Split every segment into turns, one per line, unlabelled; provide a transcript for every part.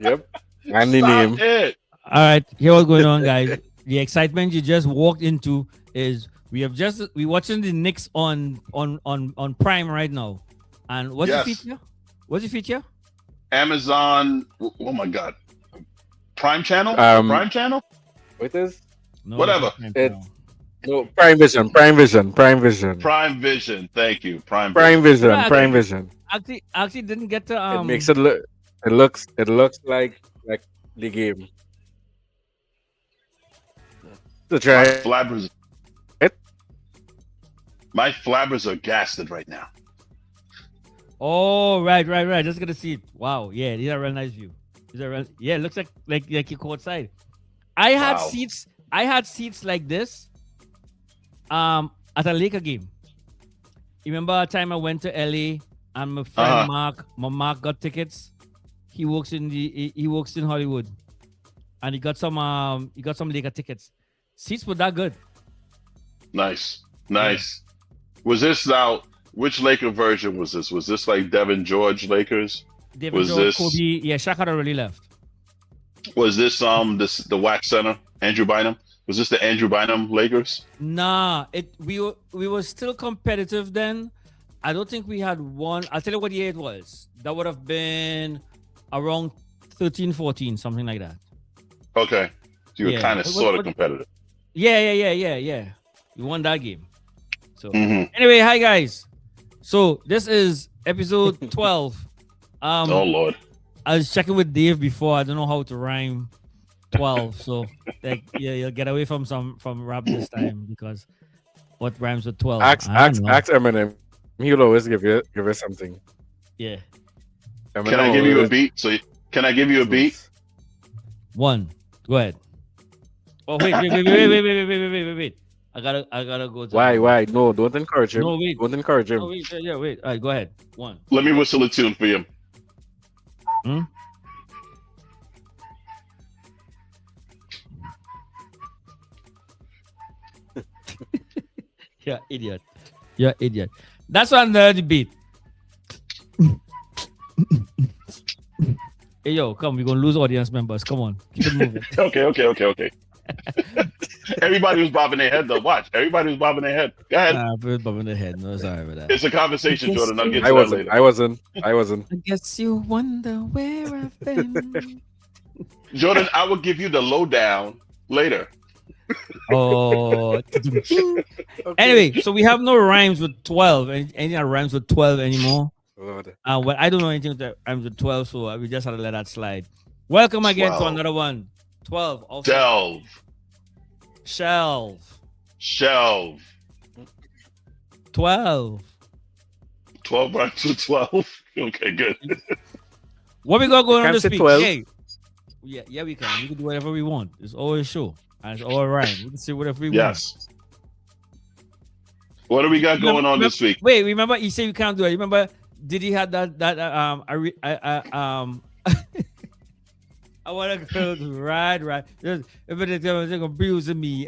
Yep. And the
Stop
name.
it.
All right, here what's going on, guys. The excitement you just walked into is we watching the Knicks on Prime right now. And what's the
Yes.
feature? What's the feature?
Amazon. Oh my God. Prime Channel? Prime Channel?
What is?
No,
Whatever.
It's no Prime Vision. Prime Vision. Prime Vision.
Prime Vision. Thank you. Prime
Prime
Vision.
Vision.
Yeah,
Prime Vision.
actually didn't get to
It makes it look. It looks like the game. To
My
try
flabbers.
it.
My flabbers are gasted right now.
Oh, right. Just gonna see it. Wow, yeah, these are real nice view. Yeah, it looks like you courtside. I had
Wow.
seats. I had seats like this. At a Laker game. You remember a time I went to LA and my friend Mark got tickets. He works in Hollywood, and he got some Laker tickets. Seats were that good.
Nice. Was this now? Which Laker version was this? Was this like Devin George Lakers?
David
Was
George,
this-
Kobe? Yeah, Shaq had already left.
Was this the wax center? Andrew Bynum? Was this the Andrew Bynum Lakers?
Nah, we were still competitive then. I don't think we had one. I'll tell you what year it was. That would have been around 13, 14, something like that.
Okay. So you were
Yeah.
kind of sort of competitive.
Yeah. We won that game. So
Hmm.
anyway, hi guys. So this is episode 12.
Oh Lord.
I was checking with Dave before. I don't know how to rhyme 12. So like you'll get away from rap this time because what rhymes with 12?
Ask
I don't know.
Eminem. He'll always give you something.
Yeah.
Eminem
Can I give you a
always-
beat? Can I give you a beat?
One. Go ahead. Oh wait. I gotta go to
Why? No, don't encourage him.
No, wait.
Don't encourage him.
Oh, wait. All right, go ahead. One.
Let me whistle a tune for you.
Hmm? You're idiot. That's on the beat. Hey yo, come, we're gonna lose audience members. Come on, keep it moving.
Okay. Everybody was bobbing their head though. Watch. Everybody was bobbing their head. Go ahead.
Put it in the head. No, sorry about that.
It's a conversation, Jordan. I'll get to
I
that later.
wasn't.
I guess you wonder where I've been.
Jordan, I will give you the lowdown later.
Oh. Anyway, so we have no rhymes with 12. Anything that rhymes with 12 anymore.
Lord.
Well, I don't know anything that rhymes with 12, so we just had to let that slide. Welcome again to
12.
another one. 12. Also,
Delve.
Shelve. 12.
12 rhymes with 12. Okay, good.
What we got going on
Can't
this
say
week?
12.
Yeah, we can. We can do whatever we want. It's always show. And it's all right. We can say whatever we want.
Yes. What do we got going on this week?
Wait, remember you say you can't do it. Remember Diddy had that I want to go to ride. Everybody's confusing me.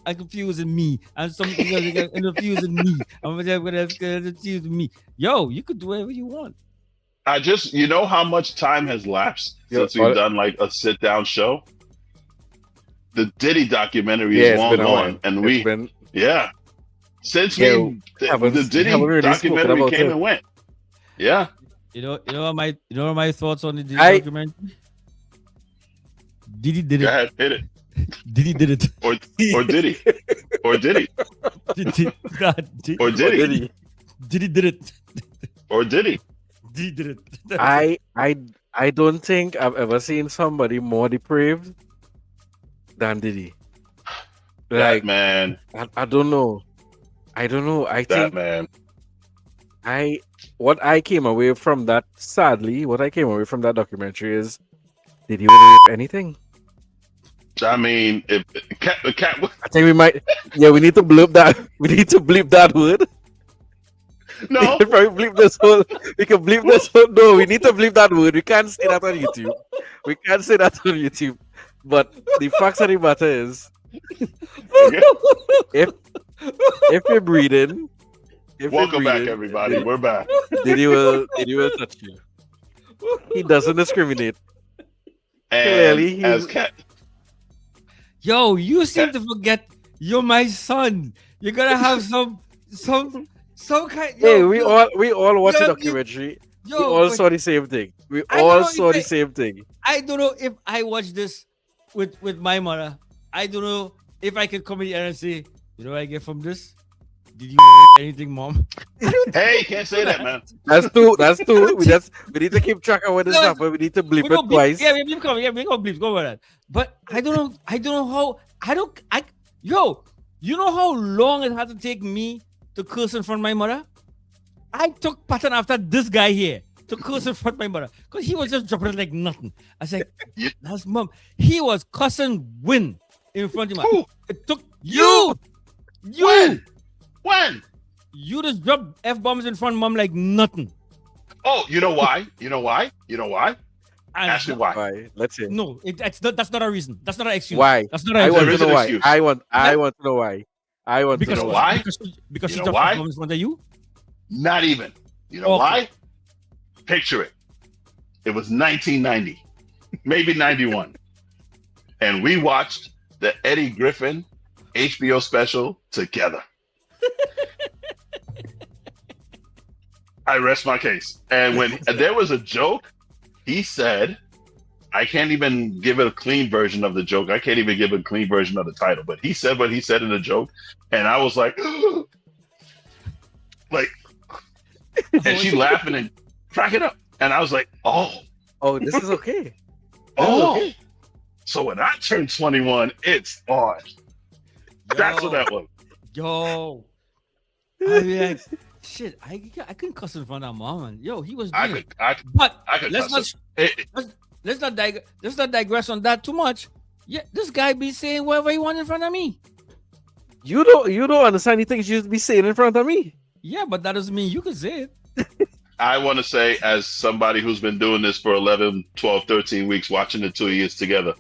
Confusing me. And something else confusing me. I'm gonna confuse me. Yo, you could do whatever you want.
I just, you know how much time has lapsed since we've done like a sit down show? The Diddy documentary is
it's
long
been a while.
gone. And since the Diddy
haven't really spoken
documentary
about
came
it.
and went. Yeah.
You know my thoughts on the Diddy
I-
documentary? Diddy did
Go
it.
ahead, hit it.
Diddy did it.
Or did he? Or did he? Or did he?
Diddy did it.
Or did he?
Diddy did it.
I don't think I've ever seen somebody more depraved than Diddy.
That
Like
man.
I don't know. I
That
think
man.
what I came away from that documentary is, did he rape anything?
I mean, if cat
I think we might. Yeah, we need to bleep that. We need to bleep that word.
no.
We can probably bleep this whole. We can bleep this whole. No, we need to bleep that word. We can't say that on YouTube. But the fact of the matter is, if we're breeding,
Welcome back, everybody. We're back.
Diddy will touch you. He doesn't discriminate.
And
Clearly,
as Cat,
Yo, you seem to forget you're my son. You gotta have some kind.
hey,
Yo,
we all watched the
yo,
documentary. We
yo,
all
but
saw the same thing. We
I don't
all
know
saw
if
the same thing.
I don't know if I watched this with my mother. I don't know if I could come in here and say, you know what I get from this? Did you rape anything, mom? I don't
hey,
think
you can't say that, man.
That's two. That's
I
two.
don't
We need to keep track of when this
No,
happen. We need to bleep
we go
it
bleep.
twice.
Yeah, we bleep come. Yeah, we go bleep. Go over that. But I don't know. I don't know how. I don't. I. Yo, you know how long it had to take me to curse in front of my mother? I took pattern after this guy here to curse in front of my mother because he was just dropping it like nothing. I said,
You-
"That's mom." He was cussing win in front of me.
Who?
It took you.
When?
You just dropped f bombs in front of mom like nothing.
Oh, you know why? You know why? You know why?
And
Ask me why.
Why? Let's see.
No, that's not a reason. That's not an excuse.
Why?
That's not an
I
excuse.
want
There
to
is an
know why.
excuse.
I want to know why. I want to
Because
You
know
know
why.
why?
Because
You
she
know
dropped
why?
f bombs in front of you.
Not even. You know
Okay.
why? Picture it. It was 1990, maybe 91. And we watched the Eddie Griffin HBO special together. I rest my case. And when there was a joke, he said, I can't even give it a clean version of the joke. I can't even give a clean version of the title. But he said what he said in the joke. And I was like, like, and she laughing and cracking up. And I was like, oh,
This is okay.
oh.
okay.
So when I turned 21, it's on. That's what that was.
Yo, I mean, like, shit, I couldn't cuss in front of mom. And, yo, he was
I
doing
could,
it. But
I could
let's
cuss
not
it.
let's not digress on that too much. Yeah, this guy be saying whatever he want in front of me.
You don't understand. He thinks you should be saying in front of me.
Yeah, but that doesn't mean you can say it.
I want to say, as somebody who's been doing this for 11, 12, 13 weeks, watching the 2 years together,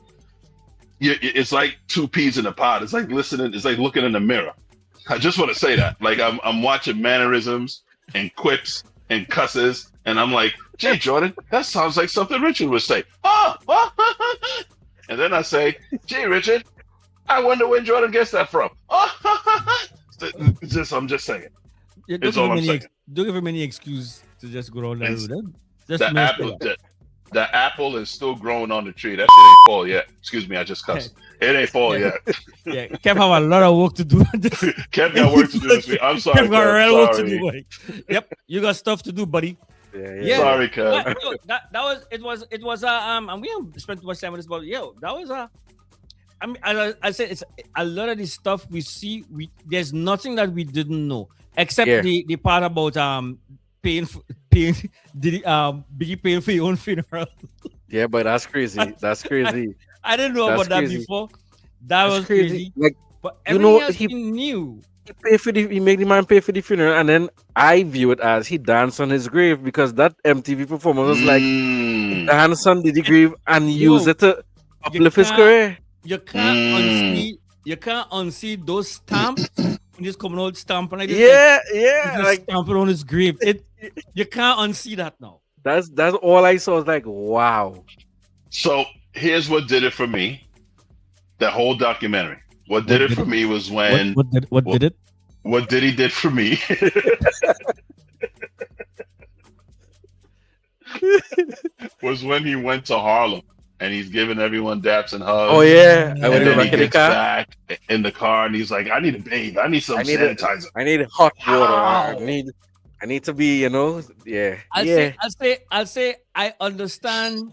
it's like two peas in a pod. It's like listening. It's like looking in the mirror. I just want to say that. Like I'm watching mannerisms and quips and cusses, and I'm like, gee, Jordan, that sounds like something Richard would say. And then I say, gee, Richard, I wonder where Jordan gets that from. I'm just saying.
Yeah,
It's all I'm saying.
Don't give him any excuse to just go on that
It's-
route. Just
The
mess
apple,
it up.
the apple is still growing on the tree. That shit ain't fall yet. Excuse me, I just cussed. It ain't fall
Yeah.
yet.
Yeah, Kev have a lot of work to do.
Kev got work to do this week. I'm sorry,
Kev got
Kev.
real work to
Sorry.
do. Buddy. Yep, you got stuff to do, buddy. Yeah.
Sorry, Kev.
But, yo, that was and we haven't spent too much time on this, but yo, that was I mean, I said it's a lot of the stuff we see. There's nothing that we didn't know except
Yeah.
the part about paying Biggie paying for your own funeral.
Yeah, but that's crazy. That's crazy.
I didn't know
That's
about that
crazy.
before. That
That's
was crazy.
Like
But
You
everything
know,
else
he-
he knew.
he made the man pay for the funeral, and then I view it as he danced on his grave because that MTV performance was like
Mm.
dance on the grave and
Yo,
use it to uplift his
can't-
career.
You can't unsee those stamps when he's coming out stamping like this.
Yeah,
He's
yeah.
just
Like
stamping on his grave. You can't unsee that now.
that's all I saw. Was like, wow.
So here's what did it for me. That whole documentary. What did
What
it
did
for
it-
me was when
What did it?
what Diddy did for me was when he went to Harlem and he's giving everyone daps and hugs.
Oh yeah. I
And
went
then
back
he
in the
gets
car.
back in the car and he's like, I need a bathe. I need some
I need a-
sanitizer.
I need hot water.
How?
I need to be, yeah.
I'll say I understand,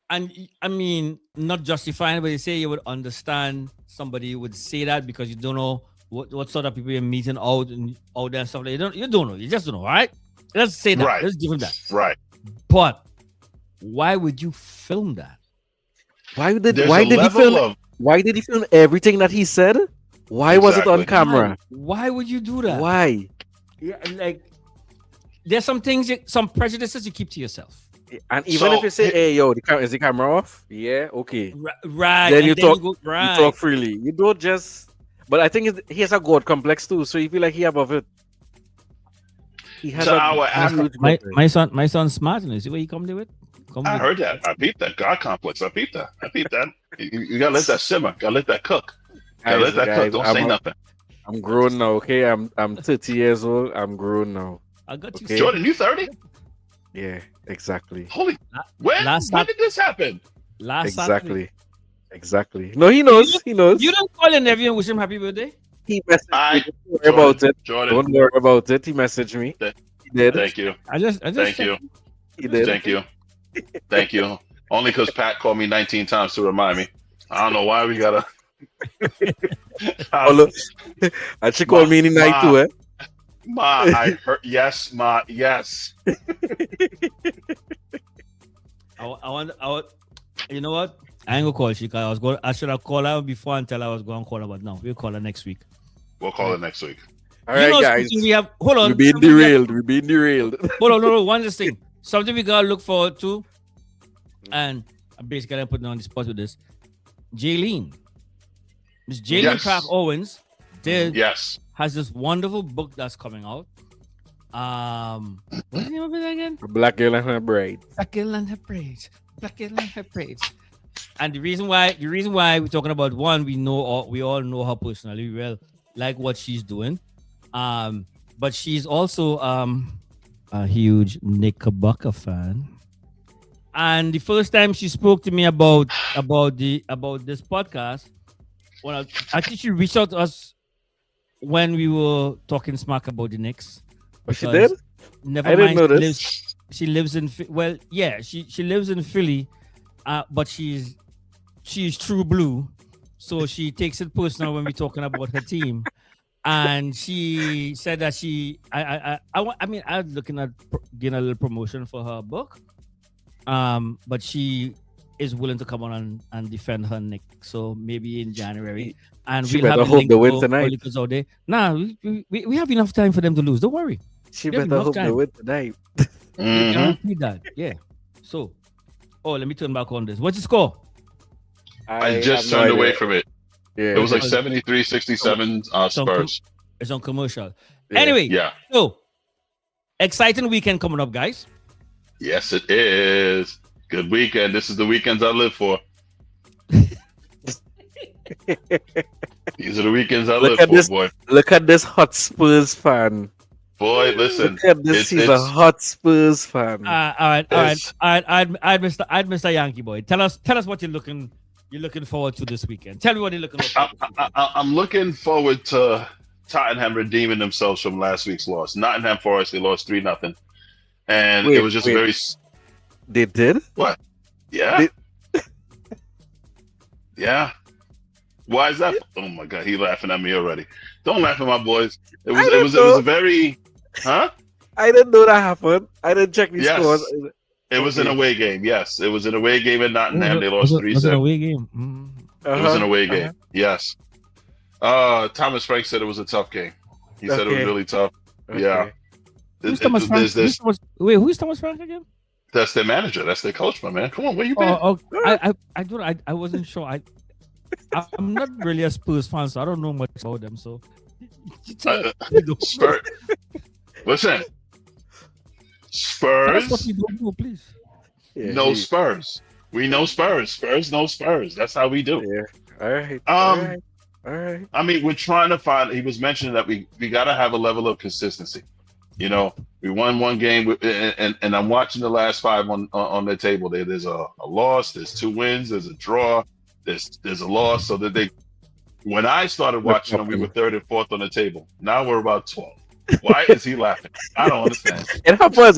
and I mean not justifying, but you say you would understand somebody would say that because you don't know what sort of people you're meeting out and all that stuff. Like, you don't know. You just don't know, all right? Let's say that.
Right.
Let's give him that.
Right.
But why would you film that?
Why did
There's
why
a
did he
level
film
of
why did he film everything that he said? Why was it on
Exactly.
camera?
Why would you do that?
Why?
Yeah, like there's some things, some prejudices you keep to yourself.
And even
So,
if you say, "Hey, yo, is the camera off?" Yeah, okay.
Right.
Then
and
you talk-
go,
You
right.
talk freely. You don't just. But I think he has a god complex too, so you feel like he above it. He has
To
a
our
huge
my,
complex.
my son's smart, and you see what he come there with? Come
I
with
heard that. I peeped that God complex. I peeped that. You gotta let that simmer. Gotta let that cook. Gotta let that cook. Don't say nothing.
I'm grown now, okay? I'm 30 years old. I'm grown now.
I got you.
Okay.
Jordan, you 30?
Yeah, exactly.
Holy. When did this happen?
Last Saturday.
Exactly. No, he knows. He knows.
You don't call your nephew and wish him happy birthday?
He messaged me. Don't worry
Jordan,
about it.
Jordan.
Don't worry about it. He messaged me. He did.
Thank you.
I just
Thank you.
He did.
Thank you. Thank you. Only because Pat called me 19 times to remind me. I don't know why we gotta.
Oh, look. And she called me in the night too, eh?
Ma, I heard. Yes, Ma. Yes.
I want. You know what? I ain't gonna call she. I should have called her before and tell her I was going to call her, but no, we'll call her next week.
We'll call her next week.
All right, guys.
Hold on.
We're being derailed. We're being derailed.
Hold on, no. One last thing. Something we gotta look forward to, and I'm basically putting on the spot with this. Jaylene. Miss Jaylene Clark Owens has this wonderful book that's coming out. What's the name of it again?
Black Girl and Her Braids.
Black Girl and Her Braids. Black Girl and Her Braids. And the reason why we're talking about one, we all know her personally well, like what she's doing. But she's also a huge Knickerbocker fan. And the first time she spoke to me about this podcast, I think she reached out to us when we were talking smack about the Knicks.
But she did?
Never
I
mind.
didn't know this.
She lives in she lives in Philly, but she's true blue, so she takes it personal when we're talking about her team. And she said that I was looking at getting a little promotion for her book, but she is willing to come on and defend her Nick. So maybe in January, and
she
we'll have
hope they win tonight.
Out there. Nah, we have enough time for them to lose. Don't worry.
She better hope they win tonight.
Guarantee that. Yeah. So, let me turn back on this. What's the score?
I just turned away from it.
Yeah,
it was like 73-67 Spurs.
It's on commercial. Yeah. Anyway, so exciting weekend coming up, guys.
Yes, it is. Good weekend. This is the weekends I live for. These are the weekends I live for, boy.
Look at this Hotspurs fan.
Boy, listen.
Look at this. He's a Hotspurs fan.
All right. I'd Mr. Yankee boy. Tell us what you're looking forward to this weekend. Tell me what you're looking forward to.
I'm looking forward to Tottenham redeeming themselves from last week's loss. Nottingham Forest, they lost 3-0. And it was just very...
They did?
What? Yeah. Yeah. Why is that? Oh my God, he's laughing at me already. Don't laugh at my boys. It was a very... Huh?
I didn't know that happened. I didn't check these scores.
It was an away game. Yes, it was an away game in Nottingham. They lost 3-7.
Was it an away game?
It was an away game. Yes. Thomas Frank said it was a tough game. He said it was really tough. Okay. Yeah.
Who's Thomas Frank? Who's Thomas Frank again?
That's their manager. That's their coach, my man. Come on, where you been?
I wasn't sure. I'm not really a Spurs fan, so I don't know much about them. So,
Spurs. Listen, Spurs.
That's what we don't know, please.
Yeah, no Spurs. We know Spurs. Spurs know Spurs. That's how we do.
Yeah. All right.
I mean, we're trying to find. He was mentioning that we got to have a level of consistency. You know, we won one game, and I'm watching the last 5 on the table. There's a loss. There's 2 wins. There's a draw. There's a loss. So that they, when I started watching them, we were 3rd and 4th on the table. Now we're about 12. Why is he laughing? I don't understand.
It happens.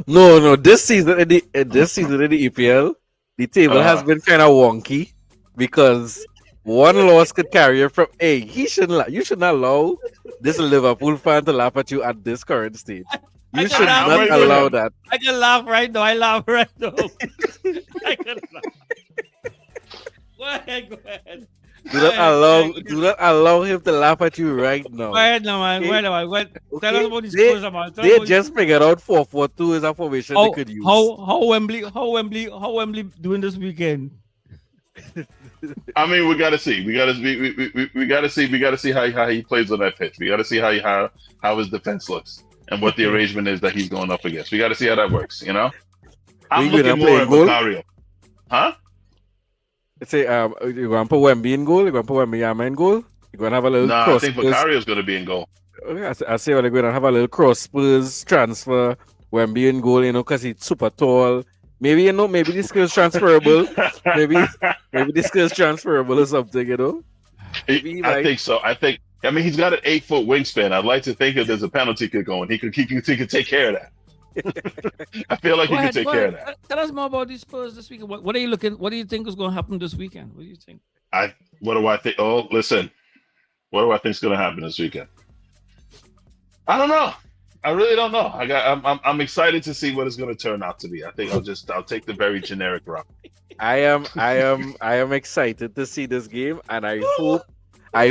No. This season in the EPL, the table has been kind of wonky because one loss could carry you from. Hey, you should not allow this Liverpool fan to laugh at you at this current stage. You should not allow that.
I can laugh right now. I laugh right now. I can laugh. Go ahead.
Do not allow him to laugh at you right now.
Go ahead now, man.
Okay.
Tell us about these Spurs, man.
They just figured out 4-4-2 is a formation they could use.
How Wembley doing this weekend?
I mean, we got to see. We got to see how he plays on that pitch. We got to see how his defense looks and what the arrangement is that he's going up against. We got to see how that works. You know. I'm
going to
looking
play
more
in
at
goal.
Vicario. Huh?
Let's say you're going to put Wemby in goal. You're going to put Wemby in goal. You're going to have a little
Nah, I
cross.
think Vicario's going to be in goal.
I say they're going to have a little cross Spurs transfer. Wemby in goal, because he's super tall. Maybe maybe this skill's transferable. Maybe this skill's transferable or something. Maybe he
I
might.
think so. I mean, he's got an 8-foot wingspan. I'd like to think if there's a penalty kick going, he could take care of that. I feel like he could take care of that.
Tell us more about these Spurs this weekend. What are you looking? What do you think is going to happen this weekend? What do you think?
What do I think? Oh, listen. What do I think is going to happen this weekend? I don't know. I really don't know. I'm excited to see what it's going to turn out to be. I think I'll take the very generic route.
I am excited to see this game, and I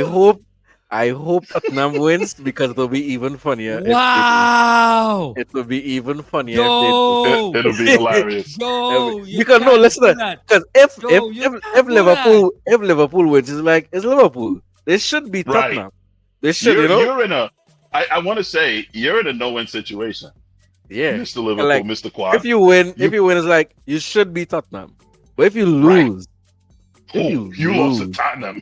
hope Tottenham wins because it'll be even funnier.
Wow!
It will be even funnier.
Yo!
It'll be hilarious.
Yo!
Because no, listen. Because if Liverpool wins, it's Liverpool. They should be Tottenham.
Right.
They should,
You're I want to say you're in a no-win situation.
Yeah,
Mr. Liverpool, Mr. Quad.
If you win, it's like you should be Tottenham. But if you lose,
you lost to Tottenham.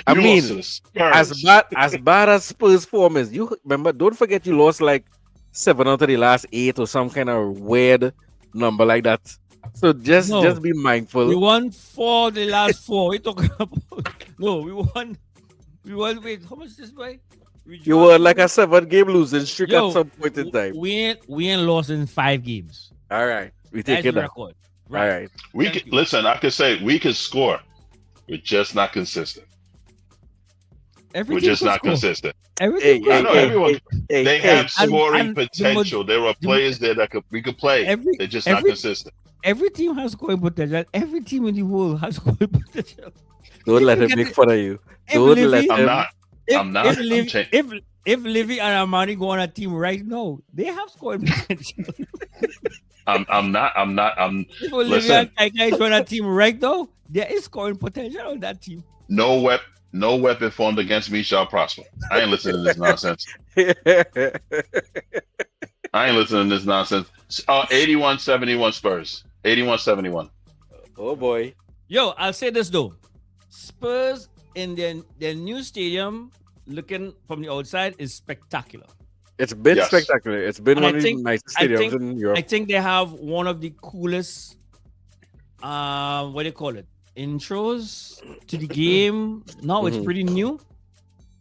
I mean,
lost to the Spurs.
as bad as Spurs form is, you remember? Don't forget you lost like 7 out of the last 8 or some kind of weird number like that. So just be mindful.
We won 4 the last 4. We talking about? No, we won. Wait, how much this way?
You were like a 7-game losing streak at some point in time.
We ain't lost in 5 games.
All right, we take it
record.
Right. All right.
We can listen. I could say we can score. We're just not consistent. We're just not consistent. Everyone. They have scoring potential. There are players there that we could play. They're just not consistent.
Every team has scoring potential. Every team in the world has scoring potential.
Don't let him make fun of you. Don't let him.
I'm not.
If Livy and Armani go on a team right now, they have scoring potential.
I'm not.
If Livy and Kaikai go on a team right now, there is scoring potential on that team.
No weapon formed against me shall prosper. I ain't listening to this nonsense. 81-71 Spurs. 81-71.
Oh boy.
Yo, I'll say this though. Spurs in their new stadium, looking from the outside, is spectacular.
It's been spectacular. It's been one of the nicest stadiums in Europe.
I think they have one of the coolest, what do you call it? Intros to the game. No, it's pretty new.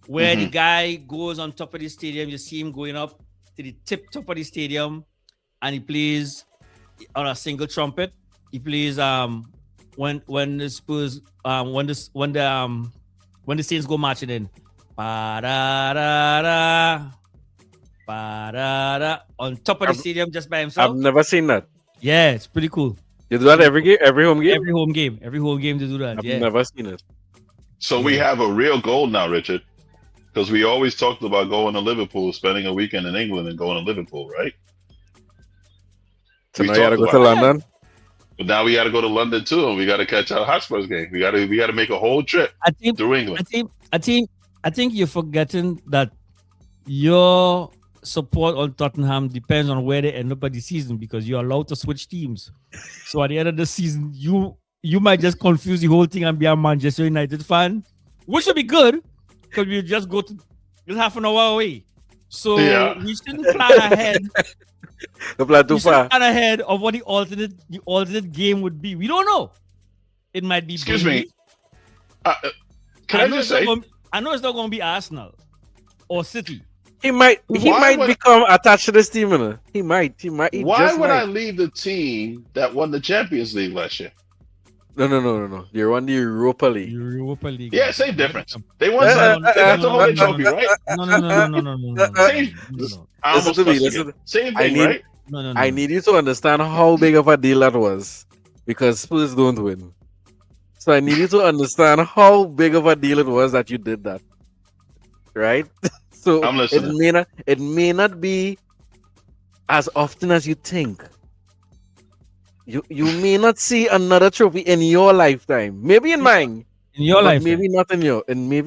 Where the guy goes on top of the stadium, you see him going up to the top of the stadium, and he plays on a single trumpet. He plays when the Spurs when the Saints go marching in, on top of the stadium just by himself.
I've never seen that.
Yeah, it's pretty cool.
You do that every home game?
Every home game to do that.
I've never seen it.
So we have a real goal now, Richard, because we always talked about going to Liverpool, spending a weekend in England, and going to Liverpool, right?
So now you gotta go to London.
But now we got to go to London too, and we got to catch our Hotspur's game. We got to make a whole trip through England.
I think you're forgetting that your support on Tottenham depends on where they end up at the season, because you're allowed to switch teams. So at the end of the season, you might just confuse the whole thing and be a Manchester United fan, which would be good because we just go to just half an hour away. So we shouldn't plan ahead. Plan ahead of what the alternate game would be. We don't know. It might be.
Excuse me. Can I just say?
I know it's not going to be Arsenal or City.
He might become attached to this team. You know? He might.
Why would I leave the team that won the Champions League last year?
No. They won the Europa League.
Yeah, same difference. They won the whole trophy, right?
No.
Same thing, right?
No.
I need you to understand how big of a deal that was, because Spurs don't win. So I need you to understand how big of a deal it was that you did that, right? So
I'm listening.
it may not be as often as you think. You may not see another trophy in your lifetime. Maybe in mine.
In your lifetime.
Maybe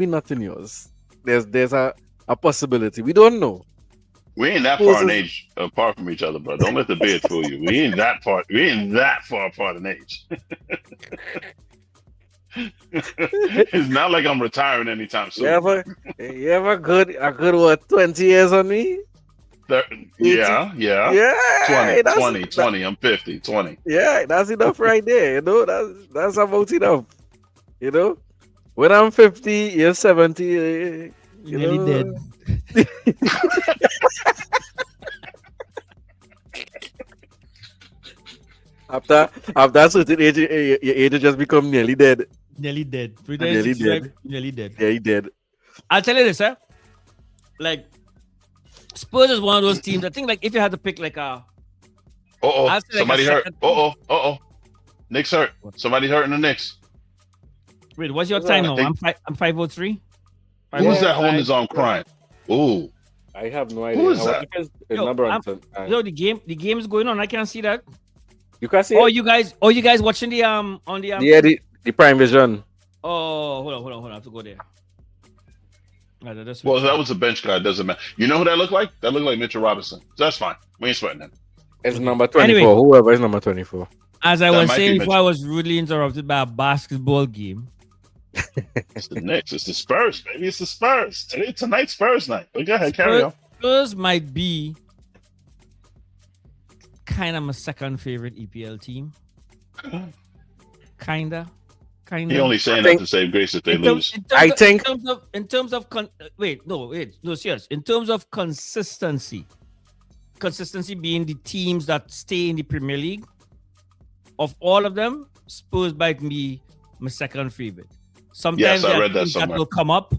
not in yours. There's a possibility. We don't know.
We ain't that far in age apart from each other, bro. Don't let the beard fool you. We ain't that far. We ain't that far apart in age. It's not like I'm retiring anytime soon.
You have a good what, 20 years on me?
Yeah.
Yeah.
20. I'm 50. 20.
Yeah, that's enough right there. You know, that's about enough. You know, when I'm 50, you're 70. You
Nearly
know.
dead.
After a certain age, your age just become nearly dead.
Nearly dead.
Nearly dead.
Nearly dead.
Yeah, he dead.
I'll tell you this, like Spurs is one of those teams. I think like if you had to pick like a I'll say, like,
Somebody
a
hurt.
second-
Knicks hurt. Somebody hurt in the Knicks.
Wait, what's your time now? I'm 503.
Who's that holding his arm crying? Ooh.
I have no idea.
Who is that?
Yo, the game is going on. I can't see that.
You can see
Oh,
it?
you guys watching the on the
Yeah, the Prime Vision.
Oh, hold on. I have to go there.
Well, that was a bench guy. It doesn't matter. You know who that looked like? That looked like Mitchell Robinson. That's fine. We ain't sweating that.
It's number 24.
Anyway.
Whoever is number 24.
As I
That
was
might
saying
be
before, I was rudely interrupted by a basketball game.
It's the Knicks. It's the Spurs, baby. It's the Spurs. Tonight's Spurs night. But go ahead, carry on.
Spurs might be kind of my second favorite EPL team. Kinda.
He only saying that to save grace if they lose.
In terms of serious. In terms of consistency being the teams that stay in the Premier League, of all of them, Spurs might be my second favorite. Sometimes
I read that
teams
somewhere.
that will come up.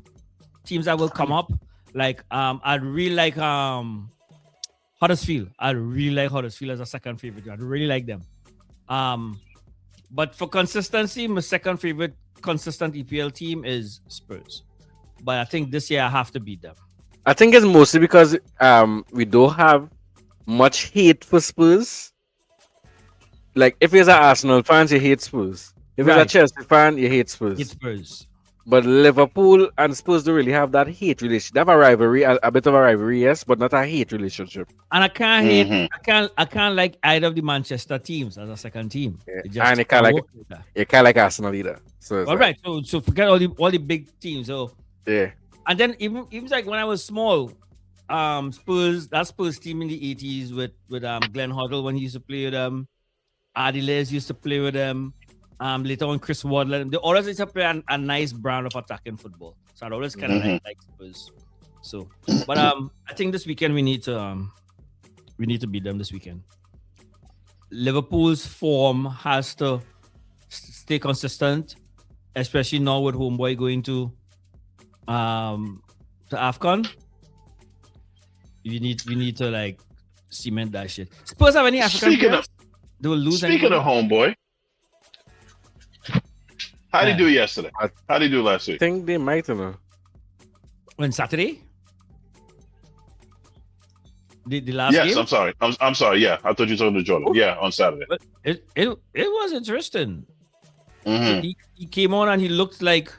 Teams that will come up. Like I'd really like Huddersfield. I really like Huddersfield as a second favorite. I'd really like them. But for consistency, my second favorite consistent EPL team is Spurs. But I think this year I have to beat them.
I think it's mostly because we don't have much hate for Spurs. Like if you're an Arsenal fan, you hate Spurs. If you're a Chelsea fan, you hate Spurs.
It's Spurs.
But Liverpool and Spurs don't really have that hate relationship. They have a rivalry, a bit of a rivalry, yes, but not a hate relationship.
And I can't hate. I can't like either of the Manchester teams as a second team.
Yeah. And you can't like Arsenal either. So
all right. So forget all the big teams. So
yeah.
And then even like when I was small, Spurs team in the 80s with Glenn Hoddle when he used to play with them. Ardiles used to play with them. Later on, Chris Waddle. They always used to play a nice brand of attacking football. So I always kind of like Spurs. So, but I think this weekend we need to beat them this weekend. Liverpool's form has to stay consistent, especially now with homeboy going to AFCON. We need to like cement that shit. Spurs have any African players? They will lose.
Speaking of homeboy, how did he do yesterday? How did he do last week?
I think they might know.
On Saturday? The last game?
Yes, I'm sorry. I'm sorry. Yeah, I thought you were talking to Jordan. Yeah, on Saturday.
But it was interesting. He came on and he looked like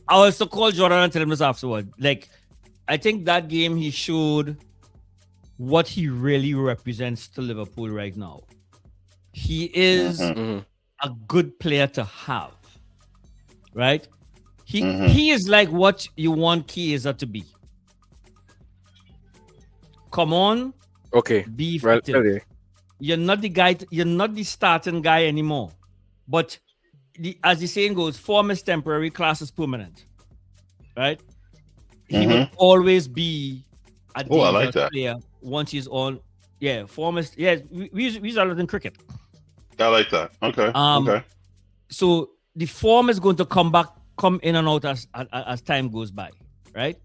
I was to call Jordan and tell him this afterward. Like, I think that game he showed what he really represents to Liverpool right now. He is a good player to have, right? He is like what you want Chiesa to be. Come on,
okay,
be effective.
Well,
You're not the guy. You're not the starting guy anymore. But as the saying goes, form is temporary, class is permanent, right? He will always be a dangerous player once he's on. Yeah, form is. Yeah, we use a lot in cricket.
I like that. Okay. Okay.
So the form is going to come in and out as time goes by, right?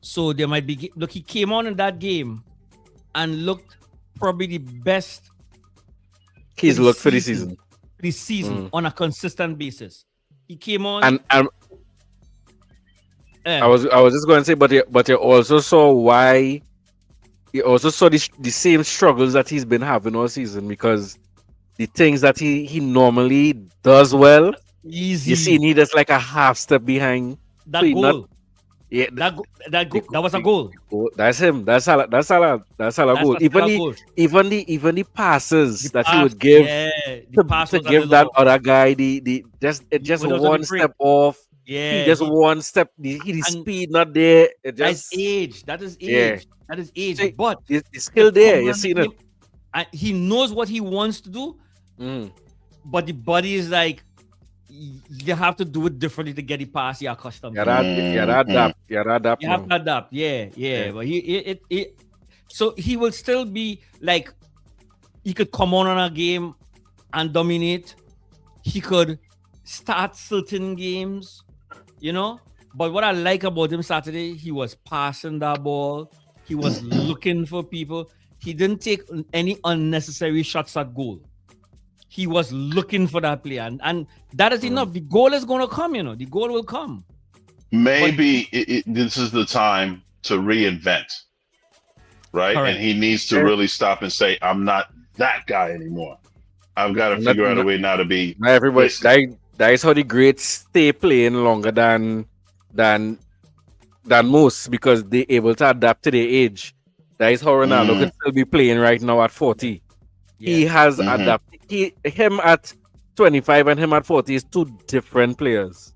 So there might be. Look, he came on in that game and looked probably the best
he's looked for the season.
On a consistent basis. He came on
and I was just going to say, but you also saw why. You also saw the same struggles that he's been having all season, because the things that he normally does well,
easy.
you see, he just like a half step behind.
That goal.
Yeah,
That was a goal.
that's him. That's Salah. That's Salah. That's Salah
That's
goal.
a Salah goal.
Even the passes
The
that he
pass,
would give
yeah, the pass
to
was a
give that
little,
other guy the just
when it was on the
one
break.
step off. He
Yeah,
just one step. The
and
speed not there. It
that is
just
age. That is
yeah.
age. That is age.
See,
But
the skill
to come
there. You
around the
seen it.
game, and he knows what he wants to do,
Mm.
but the body is like, you have to do it differently to get it past your custom.
You gotta adapt. You gotta adapt
You have
now.
to adapt. Yeah.
Yeah.
But so he will still be like, he could come on a game and dominate. He could start certain games, you know. But what I like about him Saturday, he was passing that ball. He was looking for people. He didn't take any unnecessary shots at goal. He was looking for that player, and that is enough. The goal is going to come, you know. The goal will come.
Maybe this is the time to reinvent, right?
Correct.
And he needs to really stop and say, "I'm not that guy anymore. I've got to figure out a way now to be."
Not everybody.
this."
That is how the greats stay playing longer than most because they able to adapt to their age. That is how Ronaldo could still be playing right now at 40. He has adapted. Him at 25 and him at 40 is two different players.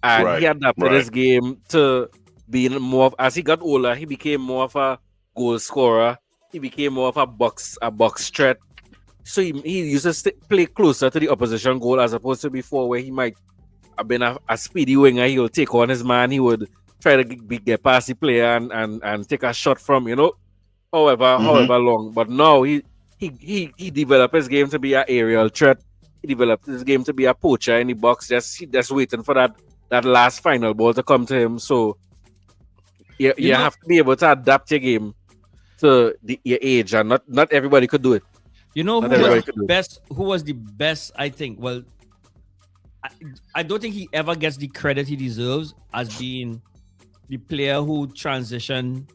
And he adapted his game to being more of, as he got older, he became more of a goal scorer. He became more of a box threat. So he used to play closer to the opposition goal as opposed to before where he might have been a speedy winger. He will take on his man. He would try to get past the player and take a shot from, however long. But now he developed his game to be an aerial threat. He developed his game to be a poacher in the box, just waiting for that last final ball to come to him. So you have to be able to adapt your game to your age, and not everybody could do it.
You know who was the best? Who was the best? I think. Well, I don't think he ever gets the credit he deserves as being the player who transitioned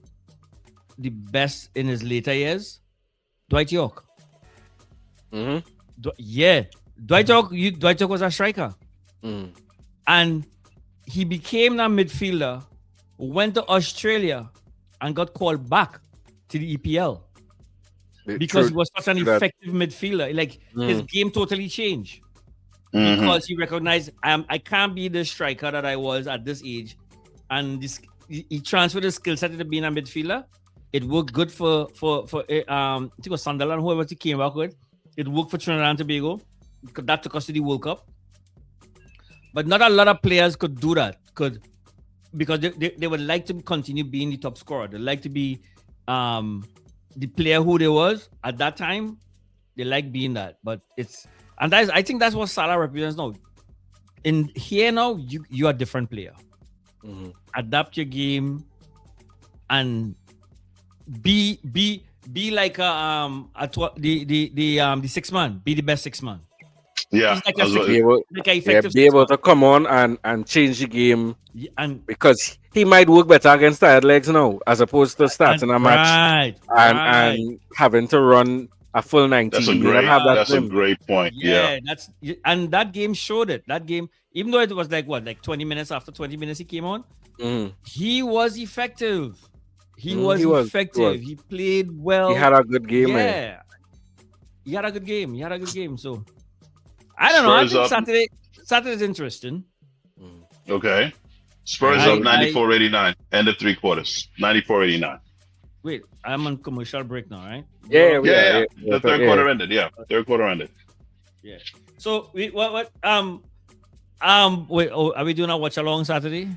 the best in his later years. Dwight York.
Mm-hmm.
Dwight York was a striker, and he became a midfielder. Went to Australia and got called back to the EPL. Because he was such an effective midfielder. Like his game totally changed. Because he recognized I can't be the striker that I was at this age. And he transferred his skill set into being a midfielder. It worked good for I think it was Sunderland, whoever he came back with. It worked for Trinidad and Tobago. That took us to the World Cup. But not a lot of players could do that. Because they would like to continue being the top scorer. They like to be the player who they was at that time. They like being that. But I think that's what Salah represents now. In here now, you are a different player. Adapt your game and be like the sixth man. Be the best sixth man.
Yeah,
be able to come on and change the game,
and
because he might work better against tired legs now as opposed to starting a match and having to run a full 90.
That's a great point. Yeah,
and that game showed it. That game, even though it was like 20 minutes after 20 minutes he came on, he was effective. He was effective. He played well.
He had a good game.
He had a good game. So I don't know. I think Saturday's interesting.
Okay. Spurs up 94-89. End of three quarters. 94-89.
Wait, I'm on commercial break now, right?
Yeah. The third quarter ended. Yeah. Third quarter ended.
Yeah. So wait, what? Wait. Oh, are we doing a watch along Saturday?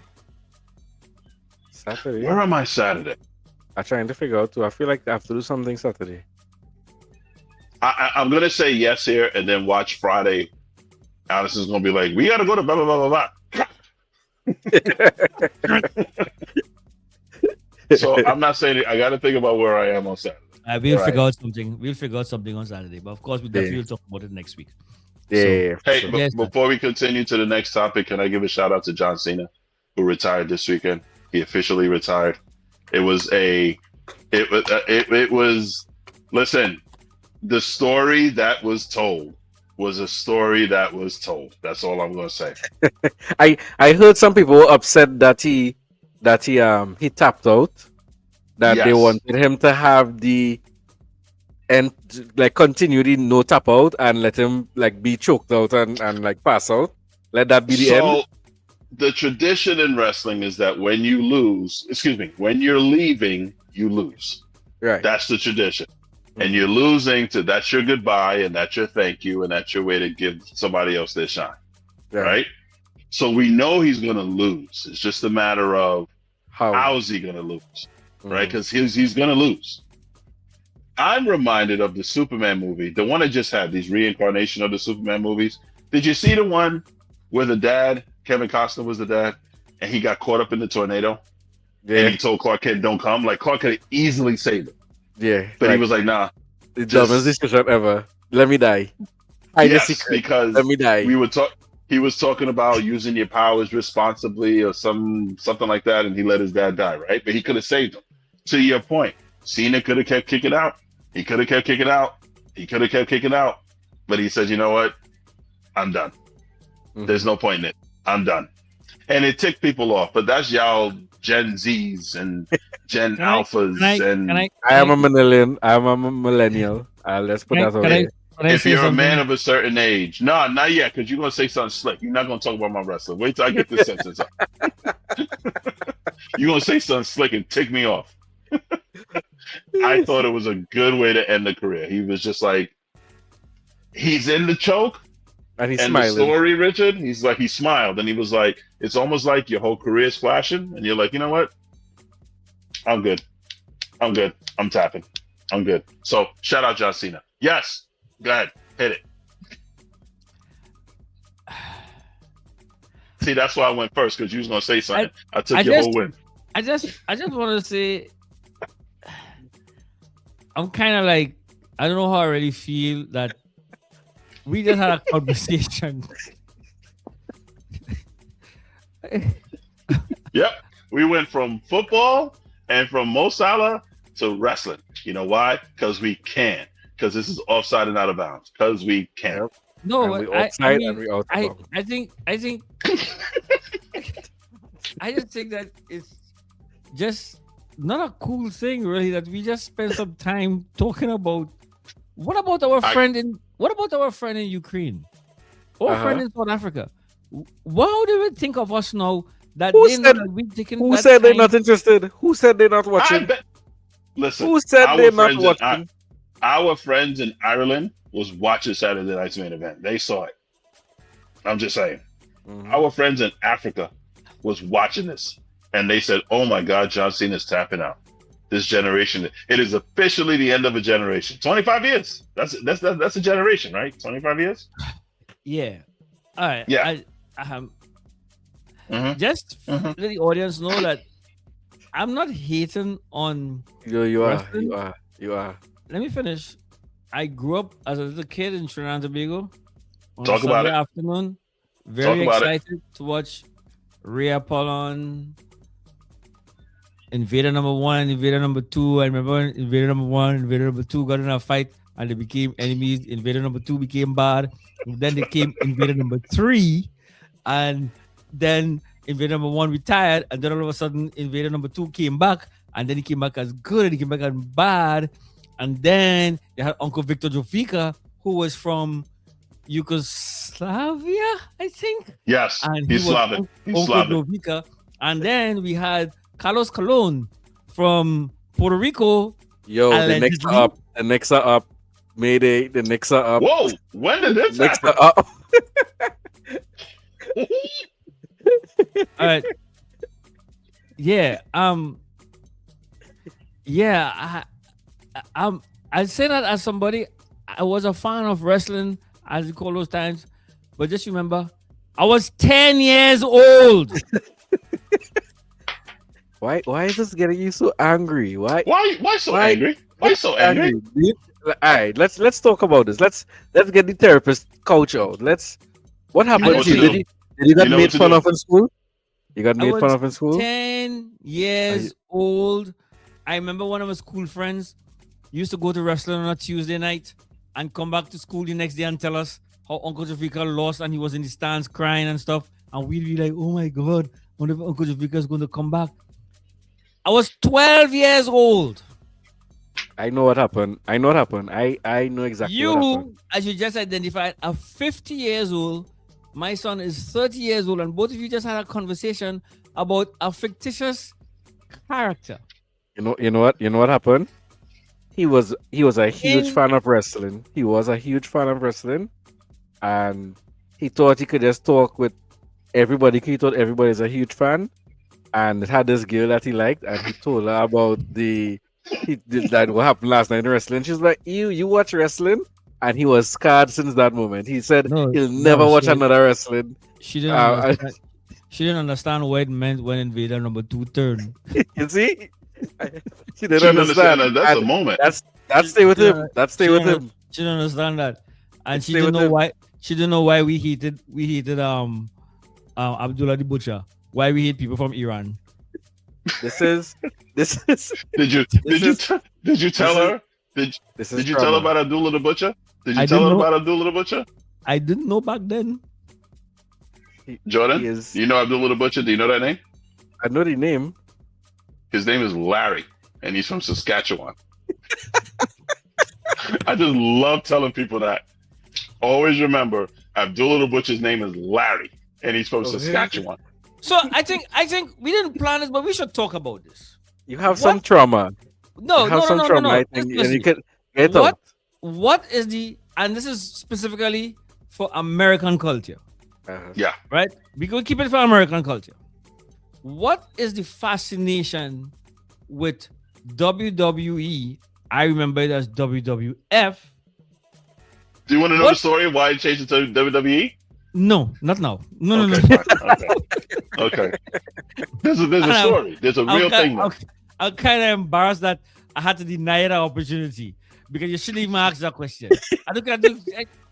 Saturday.
Where am I Saturday?
I'm trying to figure out too. I feel like I have to do something Saturday.
I'm gonna say yes here, and then watch Friday. Alice is gonna be like, "We gotta go to blah blah blah blah blah." So I'm not saying it. I gotta think about where I am on Saturday.
We'll figure out something. We'll figure out something on Saturday, but of course we definitely will talk about it next week.
Yeah.
Hey, before we continue to the next topic, can I give a shout out to John Cena, who retired this weekend? He officially retired. It was. Listen, the story that was told was a story that was told. That's all I'm going to say.
I heard some people were upset that he that he tapped out. That they
Yes.
wanted him to have the and like continue the no tap out and let him like be choked out and like pass out. Let that be the end.
So the tradition in wrestling is that when you lose, excuse me, when you're leaving, you lose.
Right.
That's the tradition. And
Mhm.
you're losing to that's your goodbye and that's your thank you and that's your way to give somebody else their shine. Right? So we know he's going to lose. It's just a matter of how's he going to lose, right? Because he's going to lose. I'm reminded of the Superman movie, the one I just had, these reincarnation of the Superman movies. Did you see the one where the dad, Kevin Costner was the dad, and he got caught up in the tornado?
Yeah.
And he told Clark Kent, don't come. Like, Clark could easily saved him.
Yeah.
But
like,
he was like, nah.
The dumbest decision ever. Let me die. Hide the
Yes,
secret.
because
Let me die.
he was talking about using your powers responsibly or something like that, and he let his dad die, right? But he could have saved him. To your point, Cena could have kept kicking out. He could have kept kicking out. He could have kept kicking out. But he said, you know what? I'm done. There's no point in it. I'm done. And it ticked people off. But that's y'all Gen Zs and Gen Alphas.
I am a millennial. I'm a millennial. Let's put that over there.
If you're a man of a certain age. No, not yet, because you're going to say something slick. You're not going to talk about my wrestler. Wait till I get this sentence up. You're going to say something slick and tick me off. I thought it was a good way to end the career. He was just like, he's in the choke.
And he's
and
smiling.
The story, Richard, he smiled. And he was like, it's almost like your whole career is flashing. And you're like, you know what? I'm good. I'm tapping. I'm good. So shout out John Cena. Yes. Go ahead. Hit it. See, that's why I went first, because you was going to say something. I took your whole win.
I just want to say, I'm kind of like, I don't know how I really feel that we just had a conversation.
Yep. We went from football and from Mo Salah to wrestling. You know why? Because we can. Because this is offside and out of bounds. Because we can.
Yep.
No,
and we offside and we out of
I
bounds.
think I just think that it's just not a cool thing, really, that we just spend some time talking about what about our friend in Ukraine? Our friend in South Africa. Why do we think of us now that
Who
they
said,
know that we taking
who
that
said they're
time?
not interested? Who said they're not watching?
Listen,
Who said they're not watching?
Our friends in Ireland was watching Saturday Night's Main Event. They saw it. I'm just saying. Our friends in Africa was watching this, and they said, "Oh my God, John Cena's tapping out." This generation, it is officially the end of a generation. 25 years. That's a generation, right? 25 years.
Yeah. All right.
Yeah.
Just let the audience know that I'm not hating on.
You are.
Let me finish. I grew up as a little kid in Trinidad and Tobago. On
Talk
a
about
Sunday
it.
afternoon. Very excited to watch Rhea Pollon, Invader number 1, Invader number 2. I remember Invader number 1, Invader number 2 got in a fight and they became enemies. Invader number 2 became bad. And then they came Invader number 3, and then Invader number 1 retired, and then all of a sudden Invader number 2 came back, and then he came back as good and he came back as bad. And then they had Uncle Victor Jovica, who was from Yugoslavia, I think.
Yes,
and
he's Slavic.
Uncle Jovica. And then we had Carlos Colon from Puerto Rico.
Yo, the Knicks are up. Mayday, the Knicks are up.
Whoa, when did this
Knicks
happen?
are up.
All right. Yeah. Yeah. I say that as somebody. I was a fan of wrestling, as you call those times, but just remember, I was 10 years old.
Why is this getting you so angry? Why
so angry? Why so angry?
All right, let's talk about this. Let's get the therapist coach out. What happened to you? Did you get made fun of in school? You got made fun of in school?
10 years old. I remember one of my school friends used to go to wrestling on a Tuesday night and come back to school the next day and tell us how Uncle Jafika lost and he was in the stands crying and stuff. And we'd be like, oh my God, wonder if Uncle Javika's going to come back. I was 12 years old.
I know what happened. I know what happened. I know exactly what happened.
You, as you just identified, are 50 years old. My son is 30 years old, and both of you just had a conversation about a fictitious character.
You know what? You know what happened? He was a huge
In-
fan of wrestling. He was a huge fan of wrestling, and he thought he could just talk with everybody. He thought everybody's a huge fan, and it had this girl that he liked, and he told her about he did that what happened last night in wrestling. She's like, you watch wrestling? And he was scarred since that moment. He said
No,
he'll never watch another wrestling.
She didn't
Uh,
understand. She didn't understand what it meant when Invader number 2 turned.
You see? She
She
didn't
didn't understand
understand.
that. That's a
And
moment.
that stay with him. That stay
She
with
didn't-
him.
She didn't understand that, and she
Stay
didn't
with
know
him.
why. She didn't know why we hated Abdullah the Butcher. Why we hate people from Iran.
This is
Did you tell her? Did you tell her about Abdullah the Butcher? Did you
I
tell her
didn't know.
about Abdullah the Butcher?
I didn't know back then.
Jordan,
He is,
do you know Abdullah the Butcher? Do you know that name?
I know the name.
His name is Larry, and he's from Saskatchewan. I just love telling people that. Always remember, Abdullah the Butcher's name is Larry, and he's from
Oh,
Saskatchewan.
So I think we didn't plan this, but we should talk about this.
You have
What?
some trauma.
No,
You have
no,
some
no, no,
trauma,
no.
I think, and
Listen,
you can get
what?
out.
What is the, and this is specifically for American culture,
Uh-huh.
right? We could keep it for American culture. What is the fascination with WWE? I remember it as WWF.
Do you want to know
What?
the story of why he changed it to WWE?
No, not now. No,
Okay,
no, no.
fine. Okay. There's a
And
story. There's a real thing. Though.
I'm kind of embarrassed that I had to deny that opportunity because you shouldn't even ask that question.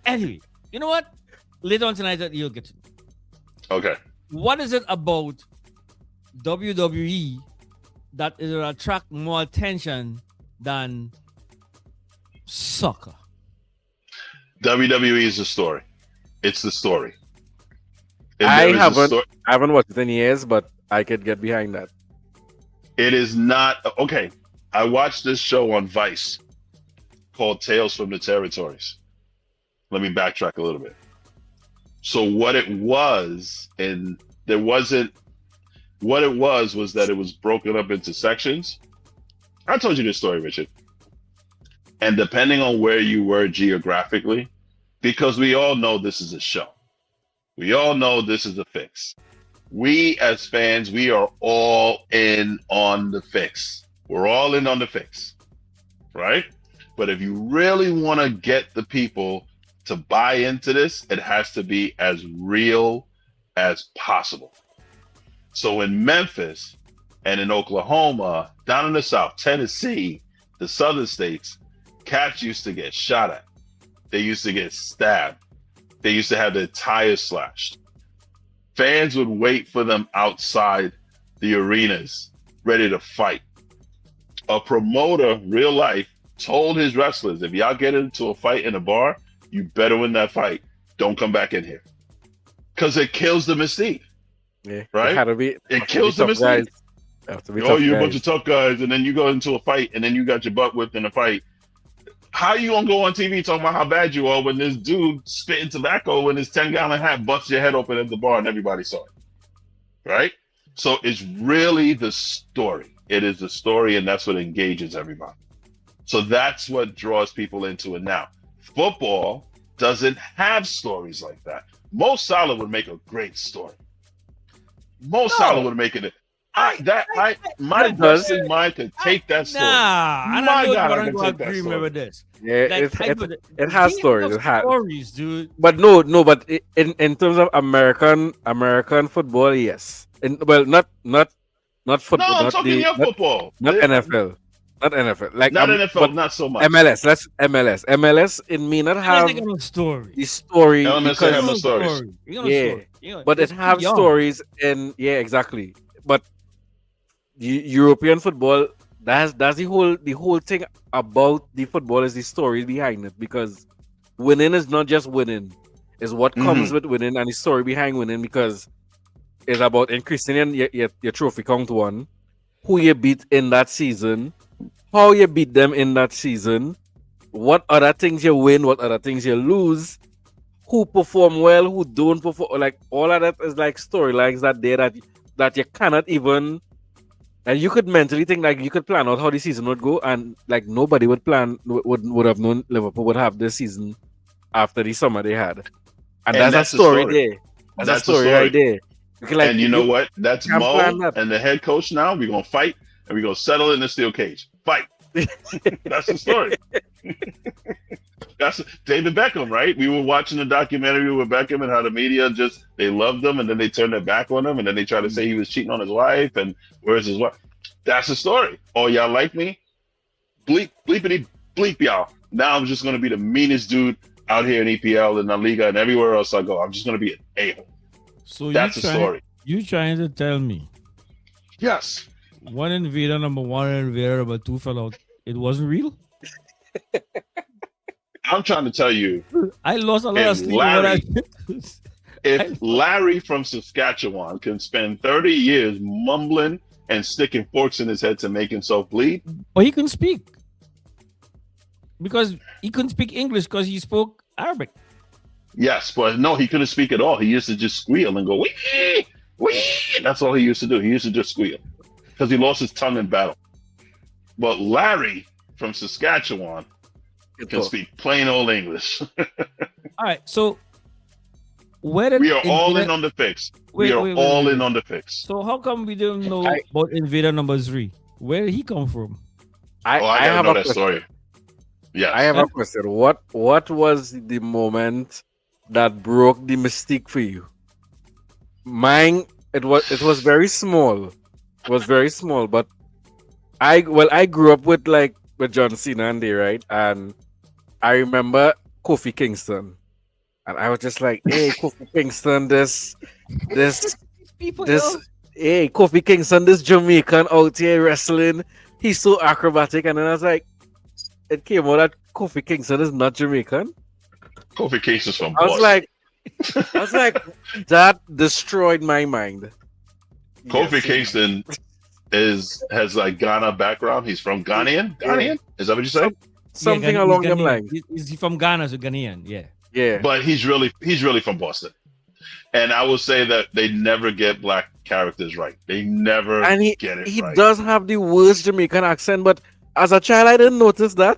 Anyway, you know what? Later on tonight, you'll get to know.
Okay.
What is it about WWE that it will attract more attention than soccer?
WWE is the story. It's the story. And
I
there is a
haven't
sto-
I haven't watched it in years, but I could get behind that.
It is not okay. I watched this show on Vice called Tales from the Territories. Let me backtrack a little bit. So what it was, and there wasn't what it was that it was broken up into sections. I told you this story, Richard. And depending on where you were geographically, because we all know this is a show. We all know this is a fix. We as fans, we are all in on the fix. We're all in on the fix, right? But if you really want to get the people to buy into this, it has to be as real as possible. So in Memphis and in Oklahoma, down in the South, Tennessee, the southern states, cats used to get shot at. They used to get stabbed. They used to have their tires slashed. Fans would wait for them outside the arenas, ready to fight. A promoter, real life, told his wrestlers, if y'all get into a fight in a bar, you better win that fight. Don't come back in here. Because it kills the mystique.
Yeah,
Right?
It had to be.
It kills the
tough
mystique.
guys. Have to be
Oh,
tough
you're a
guys.
bunch of tough guys, and then you go into a fight, and then you got your butt whipped in a fight. How you gonna go on TV talking about how bad you are when this dude spitting tobacco in his 10-gallon hat busts your head open at the bar and everybody saw it? Right? So it's really the story. It is the story, and that's what engages everybody. So that's what draws people into it now. Football doesn't have stories like that. Mo Salah would make a great story. Mo Salah would make it. My
It does.
wrestling mind could take that story.
Nah, and
My
I know
God, I
Jordan
can
will
take that
agree
story.
with this.
Yeah,
Like,
it has
we
stories.
have
It has.
stories, dude.
But no. But in terms of American football, yes. Well, not
No,
football.
I'm
not
talking your football.
not NFL. Not NFL. Like
Not NFL,
but
not so much.
MLS. Let's MLS. MLS. It may not
Let's
have
take a story.
the story
LMS
because
have no stories.
Yeah, but it have stories in exactly. But European football, that's the whole thing about the football is the story behind it, because winning is not just winning, is what comes with winning and the story behind winning, because is about increasing your trophy count one, who you beat in that season, how you beat them in that season, what other things you win, what other things you lose, who perform well, who don't perform. Like all of that is like storylines that you cannot even. And you could mentally think like you could plan out how the season would go, and like nobody would plan would have known Liverpool would have this season after the summer they had, and
And
that's a
that's the
story
story.
there. That's a
That's the
story right
story.
there. Okay, like
And you know what? That's
can't plan
Mo
that.
and the head coach now. We're gonna fight and we're gonna settle in the steel cage. Fight. That's the story. That's David Beckham, right? We were watching a documentary with Beckham and how the media just they loved him and then they turned their back on him and then they tried to say he was cheating on his wife and where's his wife? That's the story. Oh, y'all like me? Bleep, bleepity, bleep y'all. Now I'm just gonna be the meanest dude out here in EPL and La Liga and everywhere else I go. I'm just gonna be an a-hole.
So
That's the story.
You trying to tell me
Yes.
one invader number one and invader number two fell out? It wasn't real.
I'm trying to tell you,
I lost a lot of
And
sleep over
Larry-
that.
if Larry from Saskatchewan can spend 30 years mumbling and sticking forks in his head to make himself bleed,
But he couldn't speak because he couldn't speak English because he spoke Arabic.
yes, but no, he couldn't speak at all. He used to just squeal and go, wee, wee. That's all he used to do. He used to just squeal because he lost his tongue in battle. But Larry from Saskatchewan can speak plain old English.
All right, so where did
We are all
Invader-
in on the fix.
Wait,
We are
wait, wait,
all
wait,
in
wait.
on the fix.
So how come we didn't know
I-
about Invader number 3? Where did he come from?
I
Oh, I gotta
have
know
a
that
question.
story. Yes.
I have a question. What was the moment that broke the mystique for you? Mine, it was very small. It was very small, but I grew up with John Cena and they, right? And I remember Kofi Kingston. And I was just like, hey, Kofi Kingston, this
People,
this hey, Kofi Kingston, this Jamaican out here wrestling. He's so acrobatic. And then I was like, it came out that Kofi Kingston is not Jamaican.
Kofi Kingston's from
I
Boston.
was like, that destroyed my mind.
Kofi
Yes.
Kingston has like Ghana background. He's from Ghanaian. Ghanaian? Is that what you say?
Something
Ghanaian-
along
he's
them
Ghanaian.
lines.
He's from Ghana, so Ghanaian. Yeah.
Yeah.
But he's really from Boston. And I will say that they never get black characters right. They never
And
get it
he
right.
does have the worst Jamaican accent, but as a child I didn't notice that.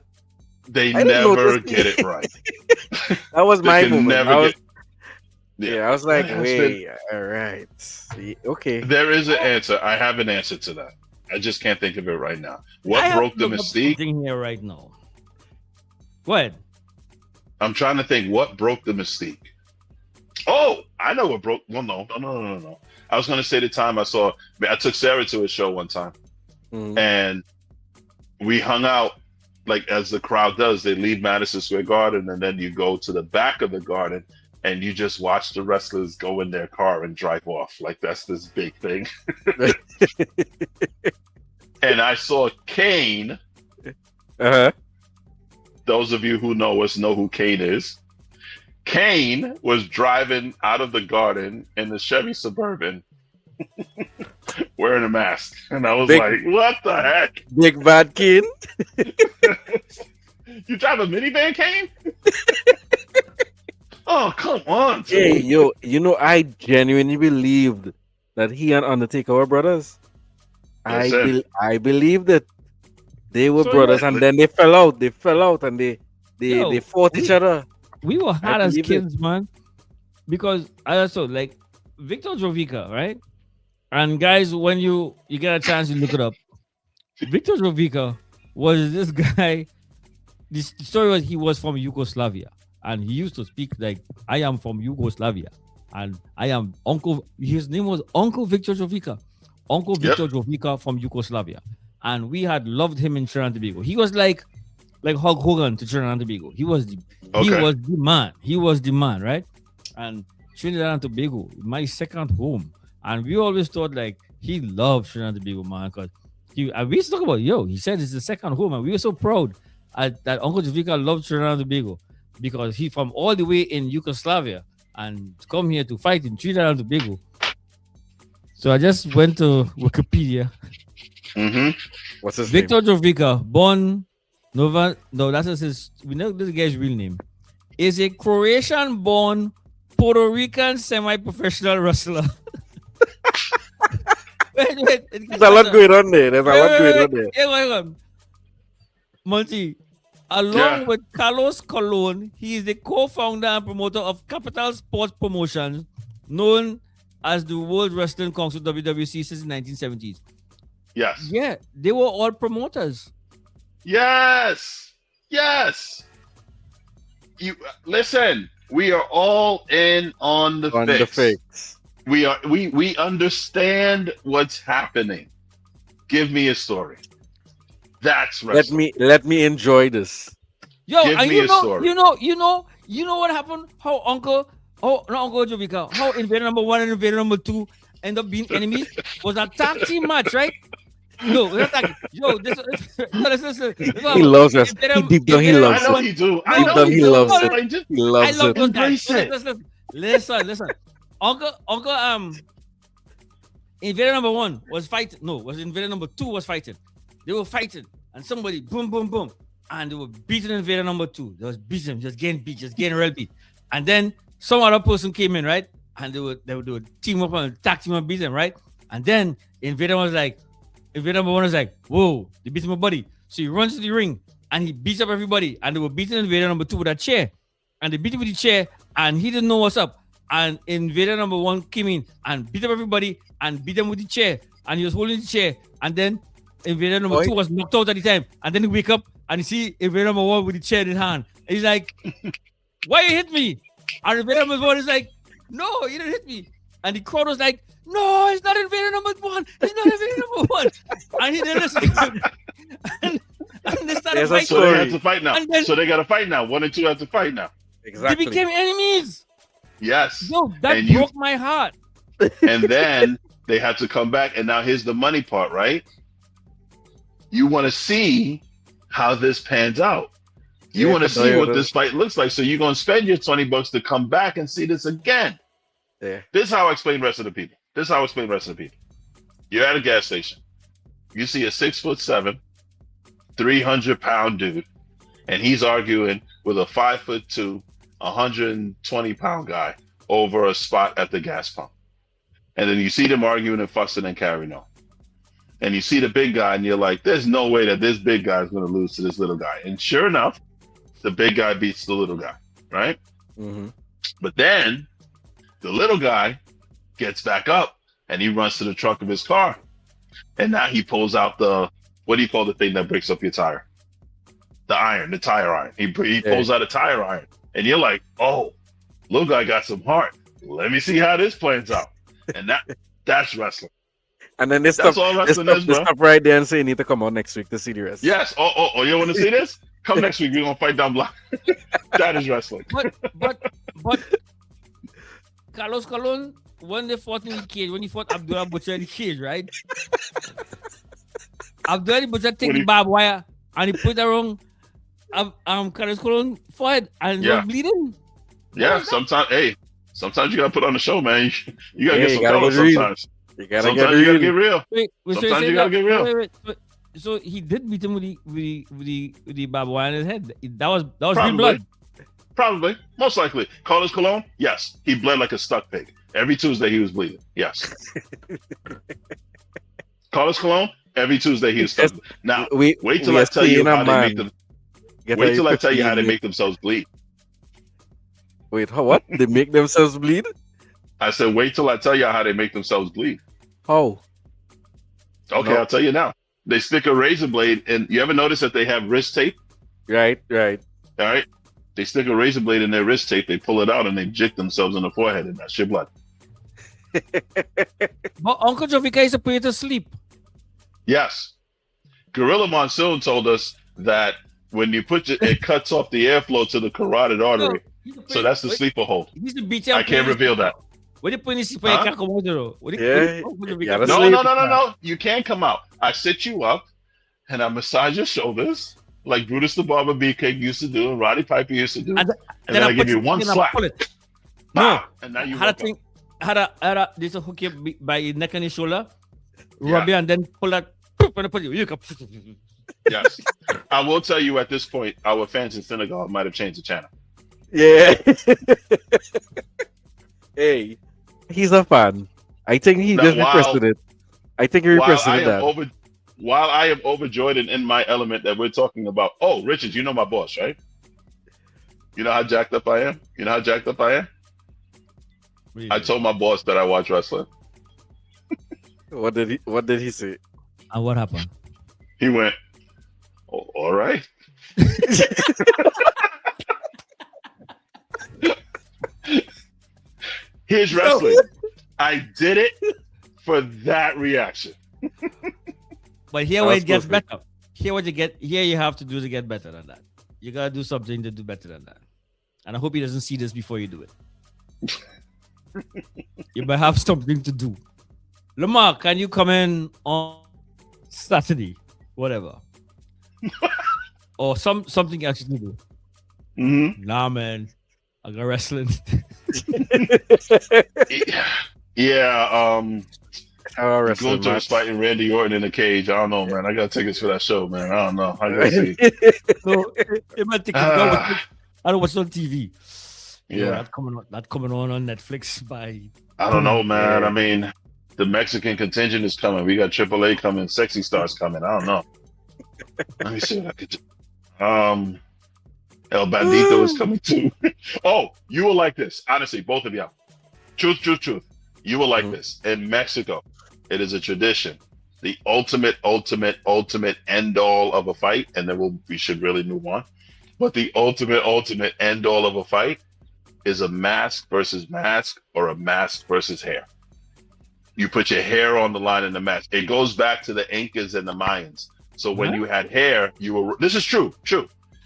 They
I didn't
never
notice.
get it right.
That was
They
my
can
moment.
never
I was,
get.
yeah, I was like,
That has been-
wait, all right. Okay.
There is an answer. I have an answer to that. I just can't think of it right now. What
I have
broke
to
the
look up
mystique?
something here right now. Go ahead.
I'm trying to think what broke the mystique. Oh, I know what broke. Well, no. I was going to say the time I took Sarah to a show one time
Mhm.
and we hung out like as the crowd does. They leave Madison Square Garden and then you go to the back of the garden and you just watch the wrestlers go in their car and drive off. Like that's this big thing. And I saw Kane.
Uh-huh.
Those of you who know us know who Kane is. Kane was driving out of the garden in the Chevy Suburban wearing a mask. And I was
Big-
like, what the heck?
Big Bad King.
You drive a minivan, Kane? Oh, come on.
Hey,
dude.
yo, I genuinely believed that he and Undertaker were brothers.
Yes, sir.
I believed that they were
So,
brothers,
yeah,
and then they fell out. They fell out, and
Yo,
they fought each other.
We were hot as
believe it.
kids, man. Because I also like Victor Jovica, right? And guys, when you get a chance, you look it up. Victor Jovica was this guy. The story was he was from Yugoslavia, and he used to speak like, "I am from Yugoslavia, and I am Uncle." His name was Uncle Victor Jovica, Uncle
Yep.
Victor Jovica from Yugoslavia, and we had loved him in Trinidad and Tobago. He was like Hulk Hogan to Trinidad and Tobago. He was the man. He was the man, right? And Trinidad and Tobago, my second home. And we always thought like he loved Trinidad and Tobago, man, because and we used to talk about, he said it's the second home, and we were so proud that Uncle Javica loved Trinidad and Tobago because he from all the way in Yugoslavia and come here to fight in Trinidad and Tobago. So I just went to Wikipedia.
Mm-hmm.
What's his
Victor
name?
Jovica, born Nova. No, that's his. We know this guy's real name. Is a Croatian-born Puerto Rican semi-professional wrestler. wait.
There's a lot going on there. There's a lot going on there.
Hang on. Monty, along with Carlos Colon, he is the co-founder and promoter of Capital Sports Promotions, known as the World Wrestling Council (WWC) since the 1970s.
Yes.
Yeah, they were all promoters.
Yes. You listen. We are all in on the fix. We understand what's happening. Give me a story. That's wrestling.
Let me enjoy this.
Yo,
Give
and
me a story.
you know what happened? How Uncle Jovica, how Invader number 1 and Invader number 2 end up being enemies was a tag team match, right? No, we're not talking. Yo, listen.
He loves us. Deep down, he loves
I know
it.
he do.
I know he loves it. He
I
loves
love
it.
those guys.
Embrace it.
Listen. Uncle, Invader number 1 was fighting. No, was Invader number 2 was fighting. They were fighting, and somebody boom, and they were beating Invader number 2. They was beating him, just getting real beat. And then some other person came in, right? And they would team up and tag team and beat him, right? And then Invader number 1 was like, whoa, they beat my buddy. So he runs to the ring and he beats up everybody. And they were beating Invader number 2 with a chair. And they beat him with the chair and he didn't know what's up. And Invader number 1 came in and beat up everybody and beat them with the chair. And he was holding the chair. And then Invader number 2 was knocked out at the time. And then he wake up and he see Invader number 1 with the chair in his hand. And he's like, why you hit me? And Invader number 1 is like, no, you didn't hit me. And the crowd was like, no, it's not Invader number 1. It's not Invader number 1. And he didn't listen to him. And they started fighting.
So they have to fight now.
Then,
so they got to fight now. 1 and 2 have to fight now.
Exactly.
They became enemies.
Yes.
Yo, that broke my heart.
And then they had to come back. And now here's the money part, right? You want to see how this pans out. You want to see what this fight looks like. So you're going to spend your $20 to come back and see this again.
Yeah.
This is how I explain the rest of the people. You're at a gas station. You see a 6'7", 300-pound dude, and he's arguing with a 5'2", 120-pound guy over a spot at the gas pump. And then you see them arguing and fussing and carrying on. And you see the big guy, and you're like, there's no way that this big guy is going to lose to this little guy. And sure enough, the big guy beats the little guy, right?
Mm-hmm.
But then the little guy gets back up and he runs to the trunk of his car. And now he pulls out what do you call the thing that breaks up your tire? The tire iron. He pulls out a tire iron. And you're like, oh, little guy got some heart. Let me see how this plans out. And that's wrestling.
And then this stuff right there and say you need to come out next week to see the rest.
Yes. Oh, you want to see this? Come next week. We're gonna fight down block. That is wrestling.
But Carlos Colon, when they fought in the cage, when he fought Abdullah Butcher in the cage, right? Abdullah Butcher take the barbed wire and he put it around Carlos Colon forehead and he was bleeding.
Yeah, sometimes you gotta put on the show, man. You gotta get some color sometimes.
You gotta
get real. Sometimes you gotta get real.
Wait. So he did beat him with the barbed wire in his head. That was real blood.
Probably, most likely. Carlos Colon, yes, he bled like a stuck pig. Every Tuesday he was bleeding. Yes. Carlos Colon, every Tuesday he was stuck. Now, wait till I tell you how they make them. Wait till I tell you how they make themselves bleed.
Wait, what? They make themselves bleed?
I said, wait till I tell you how they make themselves bleed.
How?
Okay, no. I'll tell you now. They stick a razor blade, and you ever notice that they have wrist tape?
Right.
All right. They stick a razor blade in their wrist tape, they pull it out, and they jick themselves in the forehead, and that's your blood.
But Uncle Jovica is a put you to sleep.
Yes. Gorilla Monsoon told us that when you it cuts off the airflow to the carotid artery. So that's the sleeper hold. I can't reveal that.
What do you put in sleep? No.
You can't come out. I sit you up and I massage your shoulders like Brutus the Barber Beefcake used to do and Roddy Piper used to do. And then I give you one slap.
No.
And now you
This hook you by your neck and your shoulder,
Yeah.
rub you, and then pull that, and put you.
Yes. I will tell you at this point, our fans in Senegal might have changed the channel.
Yeah. Hey, he's a fan. I think he
Now,
just requested it. I think he
while
requested
I
it.
am
That.
over while I am overjoyed and in my element that we're talking about. Oh, Richard, you know my boss, right? You know how jacked up I am? You know how jacked up I am? I told my boss that I watch wrestling.
What did he say?
And what happened?
He went, oh, all right. Here's wrestling. I did it for that reaction.
But here where
That's
it gets
perfect.
better. Here what you get. Here you have to do to get better than that. You gotta do something to do better than that. And I hope he doesn't see this before you do it. You might have something to do. Lamar, can you come in on Saturday? Whatever. Or something else to do.
Mm-hmm.
Nah, man. I got wrestling.
Yeah,
Our wrestling
Gunther's
match.
fighting Randy Orton in a cage. I don't know, man. I got tickets for that show, man. I don't know. I gotta see.
So it might take
Ah,
I don't watch it on TV.
Yeah.
That coming on Netflix by
I don't know, man.
Yeah.
I mean, the Mexican contingent is coming. We got AAA coming. Sexy Stars coming. I don't know. Let me see what I could do. El Bandito is coming too. Oh, you will like this. Honestly, both of y'all. Truth. You will like
Mhm.
this. In Mexico, it is a tradition. The ultimate end all of a fight, and then we should really move on. But the ultimate end all of a fight is a mask versus mask or a mask versus hair. You put your hair on the line in the mask. It goes back to the Incas and the Mayans. So when
Huh?
you had hair, this is true.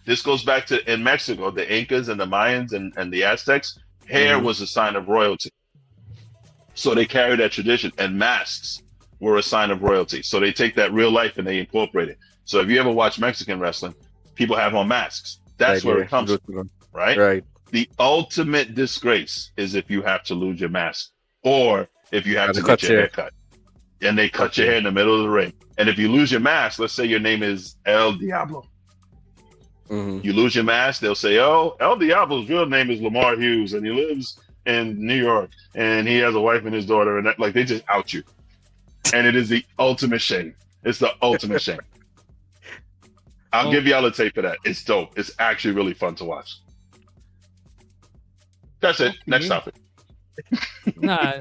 This goes back to in Mexico, the Incas and the Mayans and the Aztecs, hair
Mhm.
was a sign of royalty. So they carry that tradition, and masks were a sign of royalty. So they take that real life and they incorporate it. So if you ever watch Mexican wrestling, people have on masks. That's where it comes from, right?
Right.
The ultimate disgrace is if you have to lose your mask or if you have
And
to
they
get
cut
your
your-
hair cut. And they cut your
Okay.
hair in the middle of the ring. And if you lose your mask, let's say your name is El Diablo.
Mhm.
You lose your mask, they'll say, oh, El Diablo's real name is Lamar Hughes and he lives in New York and he has a wife and his daughter. And that, like, they just out you. And it is the ultimate shame. It's the ultimate shame. I'll give y'all a tape of that. It's dope. It's actually really fun to watch. That's it.
Okay.
Next topic.
Nah,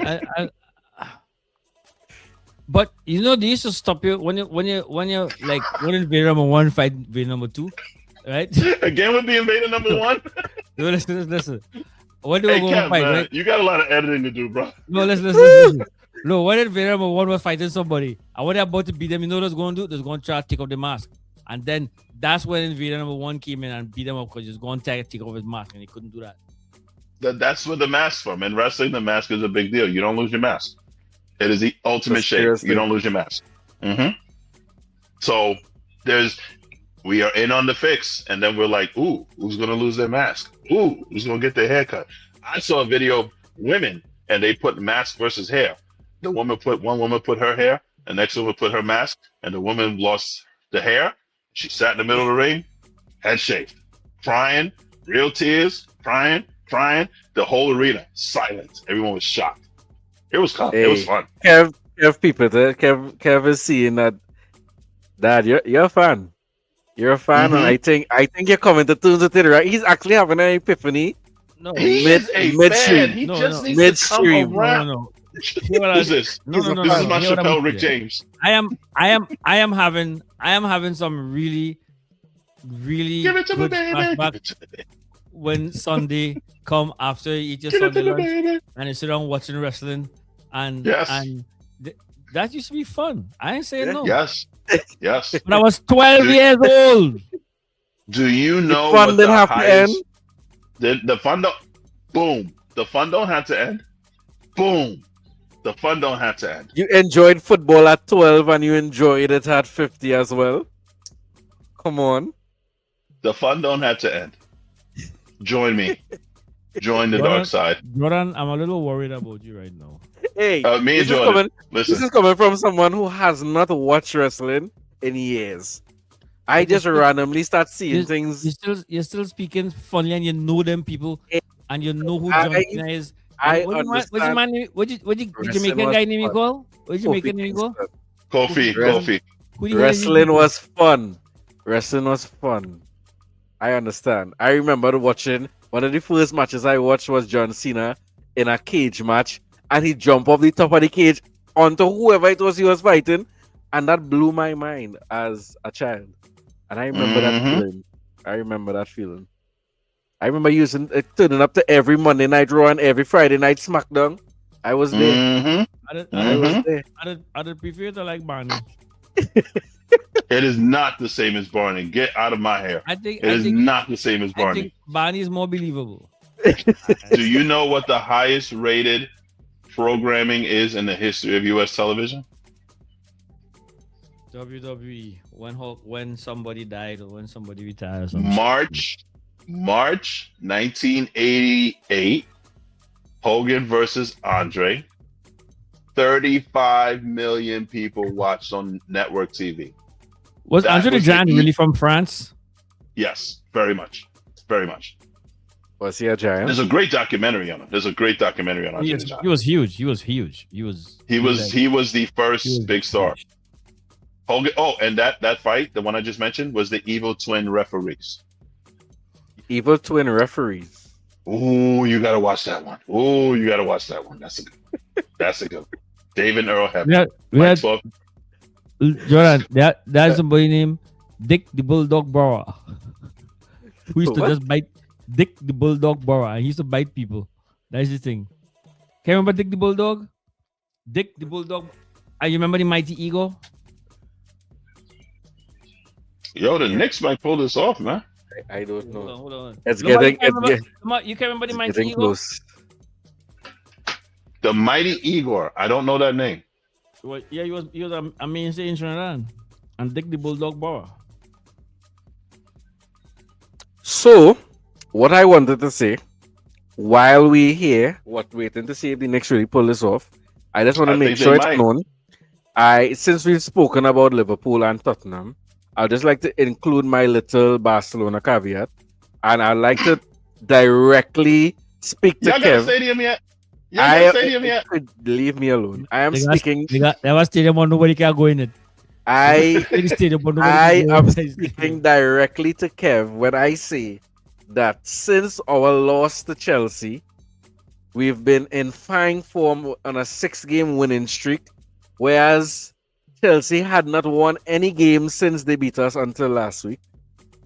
but you know they used to stop you when you like when Invader number 1 fight Invader number 2, right?
Again with the Invader number 1.
No, listen. When they were
Hey,
going to
Kev,
fight,
man,
right?
you got a lot of editing to do, bro.
No, listen. No, when Invader number 1 was fighting somebody, and when they're about to beat them, you know what they're going to do? They're going to try to take off the mask. And then that's when Invader number 1 came in and beat them up because he was going to take off his mask and he couldn't do that.
That's where the mask's from. In wrestling, the mask is a big deal. You don't lose your mask. It is the ultimate
That's
shame.
seriously.
You don't lose your mask. So we are in on the fix, and then we're like, ooh, who's gonna lose their mask? Ooh, who's gonna get their hair cut? I saw a video of women, and they put mask versus hair. One woman put her hair, the next woman put her mask, and the woman lost the hair. She sat in the middle of the ring, head shaved, crying, real tears, crying. The whole arena silent. Everyone was shocked. It was fun. It was
Hey.
fun.
Kev people, Kev is seeing that. Dad, you're a fan. You're a fan, and
Mhm.
I think you're coming to terms with it, right? He's actually having an epiphany.
No,
He
Mid-
is a
midstream.
fan. He
No,
just
no.
needs to come
Midstream.
around.
no. Hear what I-
Who's this?
No, no, no,
This
no,
is
no.
my
Hear what I'm
Chappelle Rick
saying.
James.
I am having some really
Give it to me,
good
baby.
flashback
Give it to me,
when Sunday come after you eat your
Give it
Sunday
to me,
lunch
baby.
and you sit down watching wrestling and
Yes.
that used to be fun. I ain't saying no.
Yes. Yes.
But I was 12
Dude.
years old.
Do you know
fun
what
didn't
the
have to
highest? The fun don't. Boom. The fun don't have to end. Boom. The fun don't have to end.
You enjoyed football at 12 and you enjoyed it at 50 as well. Come on.
The fun don't have to end. Join me. Join the dark side.
Jordan, I'm a little worried about you right now.
Hey,
Me and
this is
Jordan.
coming. This
Listen.
is coming from someone who has not watched wrestling in years. I just randomly start seeing things.
You're still speaking funny, and you know them people, and you know who John Cena is.
I
What's the
understand.
man? What the
Wrestling
Jamaican
was
guy name you
fun.
call? What the Jamaican name you call?
Kofi.
Who the hell is he?
Wrestling was fun. Wrestling was fun. I understand. I remember watching one of the first matches I watched was John Cena in a cage match, and he jumped off the top of the cage onto whoever it was he was fighting, and that blew my mind as a child. And I remember that feeling. I remember that feeling. I remember turning up to every Monday Night Raw and every Friday Night SmackDown. I was there. I was there.
I'd prefer to like Barney.
It is not the same as Barney. Get out of my hair. It is not the same as
I
Barney.
think Barney is more believable.
Do you know what the highest rated programming is in the history of U.S. television?
WWE. When somebody died or when somebody retired or something.
March 1988. Hogan versus Andre. 35 million people watched on network TV.
Was Andre the Giant really from France?
Yes, very much. Very much.
Was he a giant?
There's a great documentary on him. Andre the Giant.
He was huge. He was
the first big star. Hogan. Oh, and that fight, the one I just mentioned, was the Evil Twin referees.
Evil Twin referees.
Oh, you gotta watch that one. That's a good one. David and Earl Hebner.
Jordan, that's somebody named Dick the Bulldog Bauer. Who used to just bite Dick the Bulldog Bauer. He used to bite people. That's the thing. Can you remember Dick the Bulldog? Dick the Bulldog. You remember the Mighty Eagle?
Yo, the Knicks might pull this off, man.
I don't know.
Hold on.
You
can remember the Mighty Eagle?
Close.
The Mighty Igor. I don't know that name.
Well, yeah, he was a mainstay in Trinidad. And Dick the Bulldog Bauer.
So, what I wanted to say, while we're here, waiting to see if the Knicks really pull this off, I just want to make sure it's known. Since we've spoken about Liverpool and Tottenham, I'd just like to include my little Barcelona caveat, and I'd like to directly speak to
Y'all
Kev.
got a stadium yet?
Leave me alone. I am speaking.
There was stadium where nobody can go in it.
I am speaking directly to Kev when I say that since our loss to Chelsea, we've been in fine form on a 6-game winning streak, whereas Chelsea had not won any game since they beat us until last week.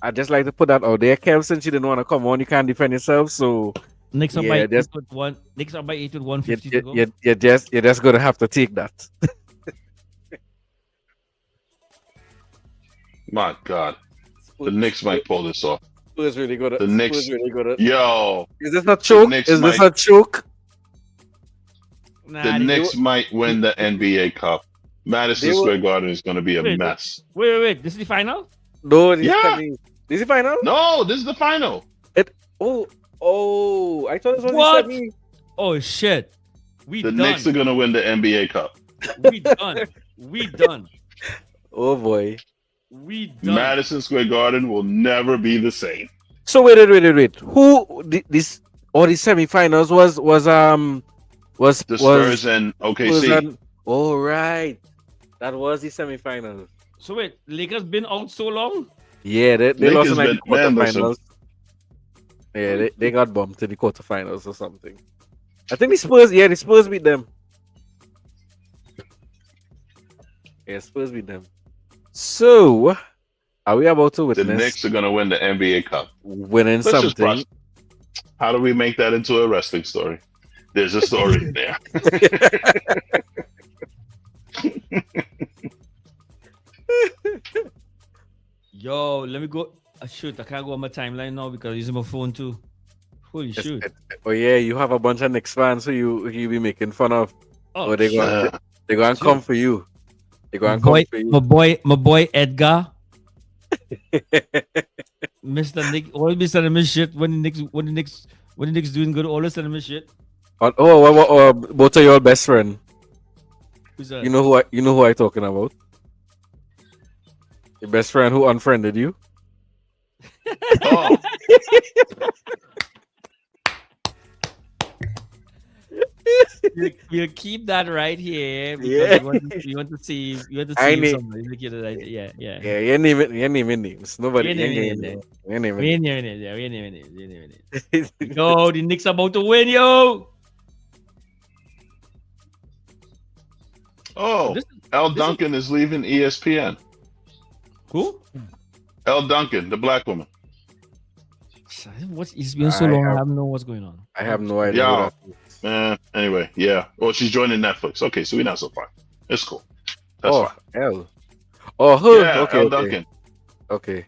I'd just like to put that out there, Kev. Since you didn't want to come on, you can't defend yourself. So
Knicks are by 8 with 150 to go.
You're just gonna have to take that.
My God, the Knicks might pull this off.
Spurs really good.
The Knicks
really good.
Yo,
is this a choke? Is this a choke?
The Knicks might win the NBA Cup. Madison Square Garden is going to be a mess.
Wait. This is the final?
No, this is the final?
No, this is the final.
I thought this was
what?
the semi.
Oh shit.
The Knicks are going to win the NBA Cup.
We done.
Oh boy.
We done.
Madison Square Garden will never be the same.
So wait. Who these semifinals was
the Spurs and OKC.
Oh right. That was the semifinals.
So wait, Lakers been out so long?
Yeah, they lost in the quarterfinals.
Yeah,
they got bumped in the quarterfinals or something. I think the Spurs beat them. Yeah, Spurs beat them. So, are we about to witness?
The Knicks are going to win the NBA Cup.
Winning something.
How do we make that into a wrestling story? There's a story there.
Yo, let me go. Shoot, I can't go on my timeline now because I'm using my phone too. Holy shit.
Oh yeah, you have a bunch of Knicks fans who you be making fun of.
Oh,
they go and come for you. They go and come for you.
My boy Edgar. Mr. Nick always be sending me shit when the Knicks What the Knicks doing good? Always telling me shit.
Both of your best friend.
Who's that?
You know who I talking about? Your best friend who unfriended you.
Oh,
We'll keep that right here because
Yeah.
we want to see
I
if
need-
somebody look at it right. Yeah.
Yeah, you name it. You name it names. Nobody.
We
You
ain't
ain't
naming it.
You ain't
We
naming
ain't naming it. Yeah, we ain't naming it. We ain't naming it.
it.
Yo, the Knicks about to win, yo.
oh.
This
L.
this is-
Duncan is leaving ESPN.
Who?
L. Duncan, the black woman.
It's been so long. I
have-
don't know what's going on.
I have no idea.
Yeah.
who that is.
Anyway, yeah. Well, she's joining Netflix. Okay, so we're not so far. It's cool. That's
Oh,
fine.
L. Oh, her.
Yeah,
okay,
L.
okay.
Duncan.
Okay.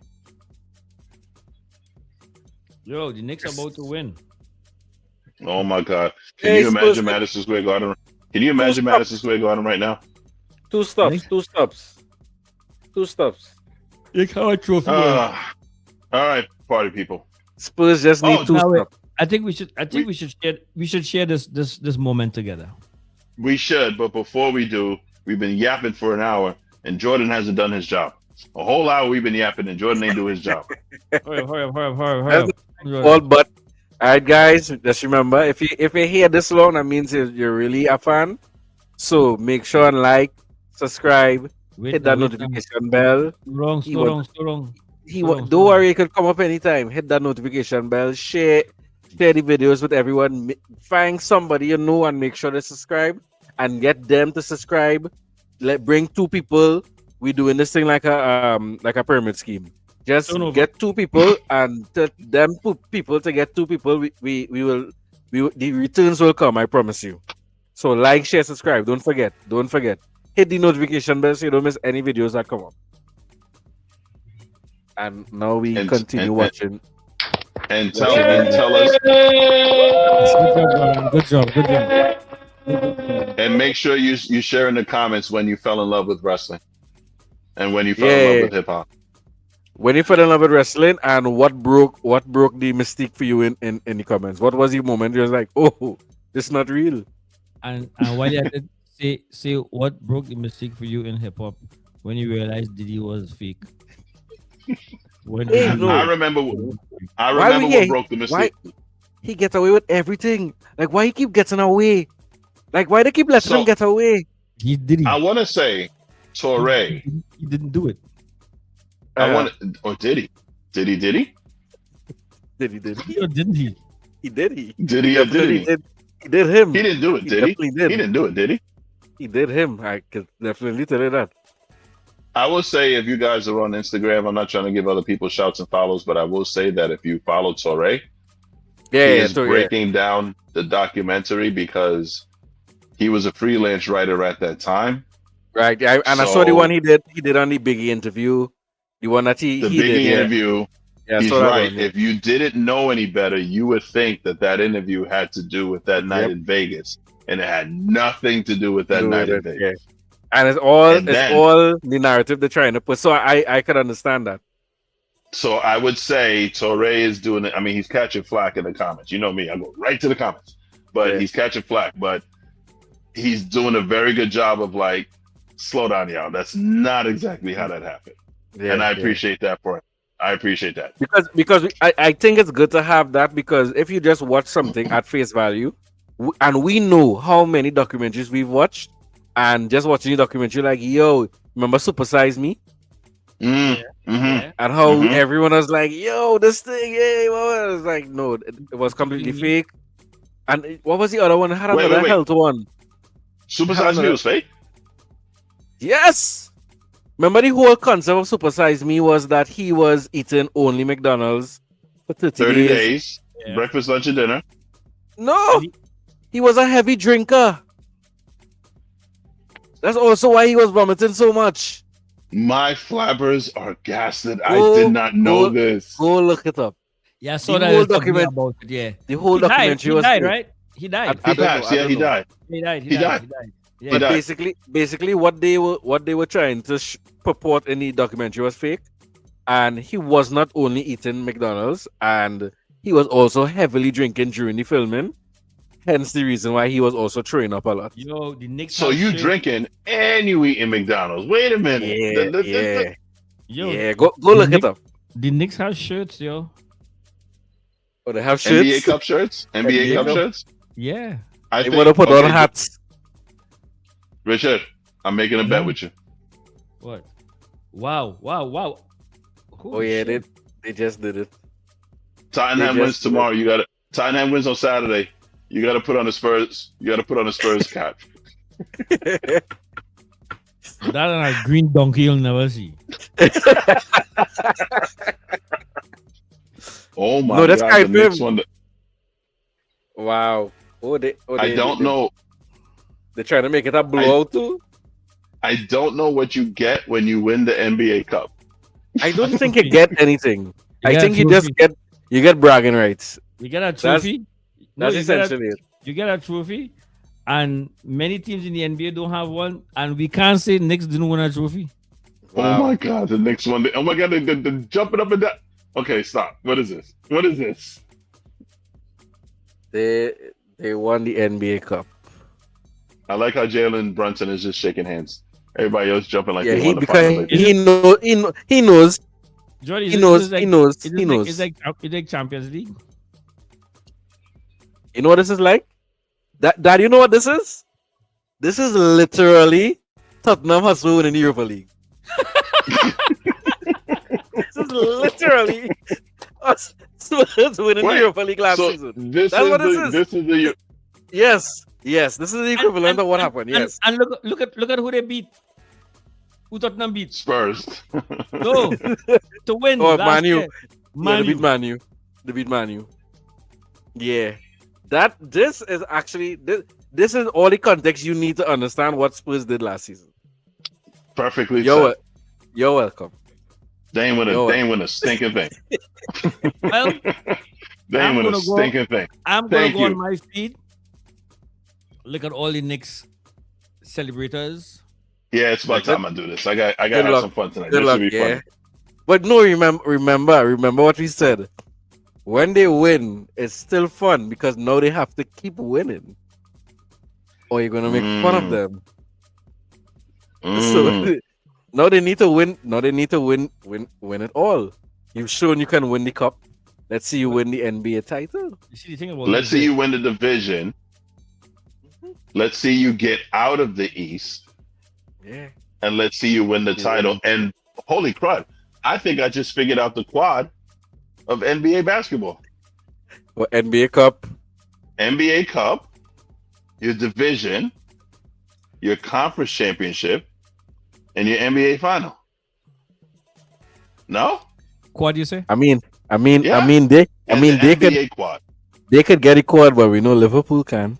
Yo, the Knicks are about to win.
Oh my God. Can
Hey,
you
Spurs,
imagine Madison Square Garden? Can you imagine
stop.
Madison Square Garden right now?
Two stops. Two stops.
Look how a trophy.
All right, party people.
Spurs just need
Oh,
two
now wait.
stops.
I think we should share this moment together.
We should, but before we do, we've been yapping for an hour, and Jordan hasn't done his job. A whole hour we've been yapping, and Jordan ain't do his job.
Hurry up.
That's All but all right, guys. Just remember, if you hear this long, that means you're really a fan. So make sure and like, subscribe, hit that notification bell.
Wrong,
He
so
was-
wrong.
Don't worry, it could come up anytime. Hit that notification bell. Share the videos with everyone. Find somebody you know and make sure they subscribe and get them to subscribe. Bring two people. We doing this thing like a pyramid scheme. Just
Turnover.
get two people and them people to get two people. We will the returns will come. I promise you. So like, share, subscribe. Don't forget. Hit the notification bell so you don't miss any videos that come up. And now we
And-
continue
and-
watching.
And tell us,
Good job.
and make sure you share in the comments when you fell in love with wrestling, and when you fell in
Yeah.
love with hip hop.
When you fell in love with wrestling, and what broke the mystique for you in the comments? What was your moment? You was like, oh, this is not real.
And while you had to say what broke the mistake for you in hip hop when you realized Diddy was fake. When
Hey,
Diddy
no.
I
was
remember
fake.
what broke the mistake.
He get away with everything. Like, why he keep getting away? Like, why they keep letting
So-
him get away?
He did
I want to say, Torre.
He didn't do it.
Or did he? Did he?
Did he?
Or didn't he?
He did. He
Did he? Or did
definitely
he?
did. He did him.
He didn't do it,
He
did he?
definitely did.
He didn't do it, did he?
He did him. I could definitely tell you that.
I will say, if you guys are on Instagram, I'm not trying to give other people shouts and follows, but I will say that if you follow Torre, he is breaking down the documentary because he was a freelance writer at that time.
Right. I saw the one he did on the Biggie interview. The one that he
The
did.
Biggie
Yeah.
interview.
Yeah, I
He's
saw that
right.
one, yeah.
If you didn't know any better, you would think that interview had to do with that night
Yep.
in Vegas, and it had nothing to do with that
Do
night
with
in
it,
Vegas.
yeah. And it's all
And then-
the narrative they're trying to put. So I could understand that.
So I would say Torre is doing it. I mean, he's catching flack in the comments. You know me, I go right to the comments. But
Yeah.
he's catching flack. But he's doing a very good job of like, slow down, y'all. That's not exactly how that happened.
Yeah,
And I
yeah.
appreciate that for him. I appreciate that.
I think it's good to have that, because if you just watch something at face value, and we know how many documentaries we've watched, and just watching the documentary, like, yo, remember Super Size Me?
Mm, mhm.
Yeah.
And how
Mhm.
everyone was like, yo, this thing, yeah, well, it was like, no, it was completely
Mhm.
fake. And what was the other one? It had
Wait,
another
wait.
health one.
Super Size Me was fake?
Yes. Remember, the whole concept of Super Size Me was that he was eating only McDonald's for
30 days.
Yeah.
Breakfast, lunch, and dinner.
No, he was a heavy drinker. That's also why he was vomiting so much.
My flabbers are gasted. I
Go-
did not know
go-
this.
Go look it up.
Yeah, I saw
The
that
whole
there's something
document-
about it. Yeah.
The whole
He died.
documentary
He
was
died,
fake.
right? He died.
I
He
don't know,
passed.
I
Yeah,
don't
he
know.
died.
He died.
He died.
Yeah.
But
died.
basically, what they were trying to purport in the documentary was fake, and he was not only eating McDonald's, and he was also heavily drinking during the filming. Hence the reason why he was also throwing up a lot.
Yo, the Knicks
So
have
you
shirts.
drinking and you eating McDonald's. Wait a minute.
Yeah.
Yo,
Yeah. Go
the
look it
Knicks,
up.
the Knicks have shirts, yo.
Oh, they have
NBA
shirts.
Cup shirts? NBA
NBA
Cup
Cup.
shirts?
Yeah.
I
They
think,
want to put on
okay,
hats.
Richard, I'm making a bet with you.
What? Wow.
Oh
Holy
yeah,
shit.
they just did it.
Tottenham
They
wins
just did
tomorrow. You got to Tottenham wins on Saturday. You got to put on the Spurs. You got to put on the Spurs cap.
it.
That and a green donkey you'll never see.
Oh my
No, that's
God!
Kai
The next
Pim.
one.
Wow.
I don't know.
They're trying to make it a blowout too.
I don't know what you get when you win the NBA Cup.
I don't think you get anything.
You
I
get a
think you just
trophy.
get bragging rights.
You get a trophy.
That's
you get
essentially it.
you get a trophy, and many teams in the NBA don't have one, and we can't say Knicks didn't win a trophy.
Oh my God! The next one. Oh my God! They're jumping up and down. Okay, stop. What is this? What is this?
They won the NBA Cup.
I like how Jalen Brunson is just shaking hands. Everybody else jumping like
Yeah,
they won the finals.
because he knows.
Jordy,
He knows.
It's like Champions League.
You know what this is like? Dad, you know what this is? This is literally Tottenham Hotspur winning the Europa League. This is literally us Spurs winning the Europa League last season.
This
That's
is
what this
the,
is.
This is the
Yes, this is the equivalent of what happened. Yes.
And look at who they beat. Who Tottenham beat?
Spurs.
No, to win.
Oh,
last
Man U.
year.
Yeah,
Man U.
They beat Man U. Yeah. This is actually this is all the context you need to understand what Spurs did last season.
Perfectly
You're
said.
welcome.
They ain't win a stinking thing.
Well,
They ain't win a stinking thing.
I'm gonna
Thank
go on
you.
my feed. Look at all the Knicks celebrators.
Yeah, it's about
Good-
time I do this. I got to
good
have
luck.
some fun tonight.
Good
This
luck,
should be
yeah.
fun.
But no, remember what we said. When they win, it's still fun because now they have to keep winning, or you're gonna make fun of them. So now they need to win. Now they need to win it all. You've shown you can win the cup. Let's see you win the NBA title.
You see the thing about
Let's
this
see
is-
you win the division. Let's see you get out of the East.
Yeah.
And let's see you win the title. And holy crap, I think I just figured out the quad of NBA basketball.
Well, NBA Cup.
NBA Cup, your division, your conference championship, and your NBA final. No?
Quad, you say?
I mean,
Yeah.
they
And the NBA quad.
they could get it quad, but we know Liverpool can't.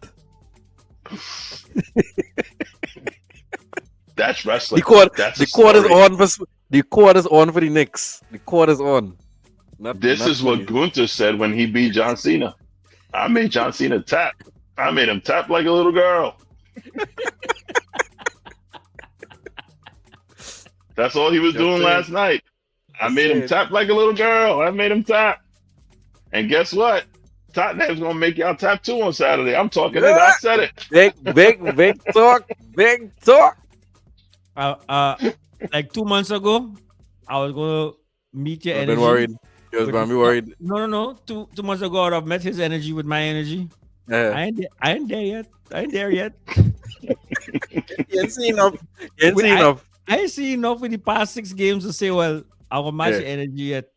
That's wrestling.
The quad,
That's
the
a
quad is
story.
on for the quad is on for the Knicks. The quad is on.
This is
for
what
the-
Gunther said when he beat John Cena. I made John Cena tap. I made him tap like a little girl. That's all he was
Just
doing
saying.
last night. I
Just
made him
saying.
tap like a little girl. I made him tap. And guess what? Tottenham's gonna make y'all tap too on Saturday. I'm talking it. I said it.
Big talk, big talk.
Like 2 months ago, I was gonna meet your
I've
energy.
been worried. You was gonna be worried.
No. 2 months ago, I would have met his energy with my energy.
Yeah.
I ain't there yet.
You ain't seen enough. You ain't
Wait,
seen enough.
I ain't seen enough in the past 6 games to say, well, I will match
Yeah.
the energy yet.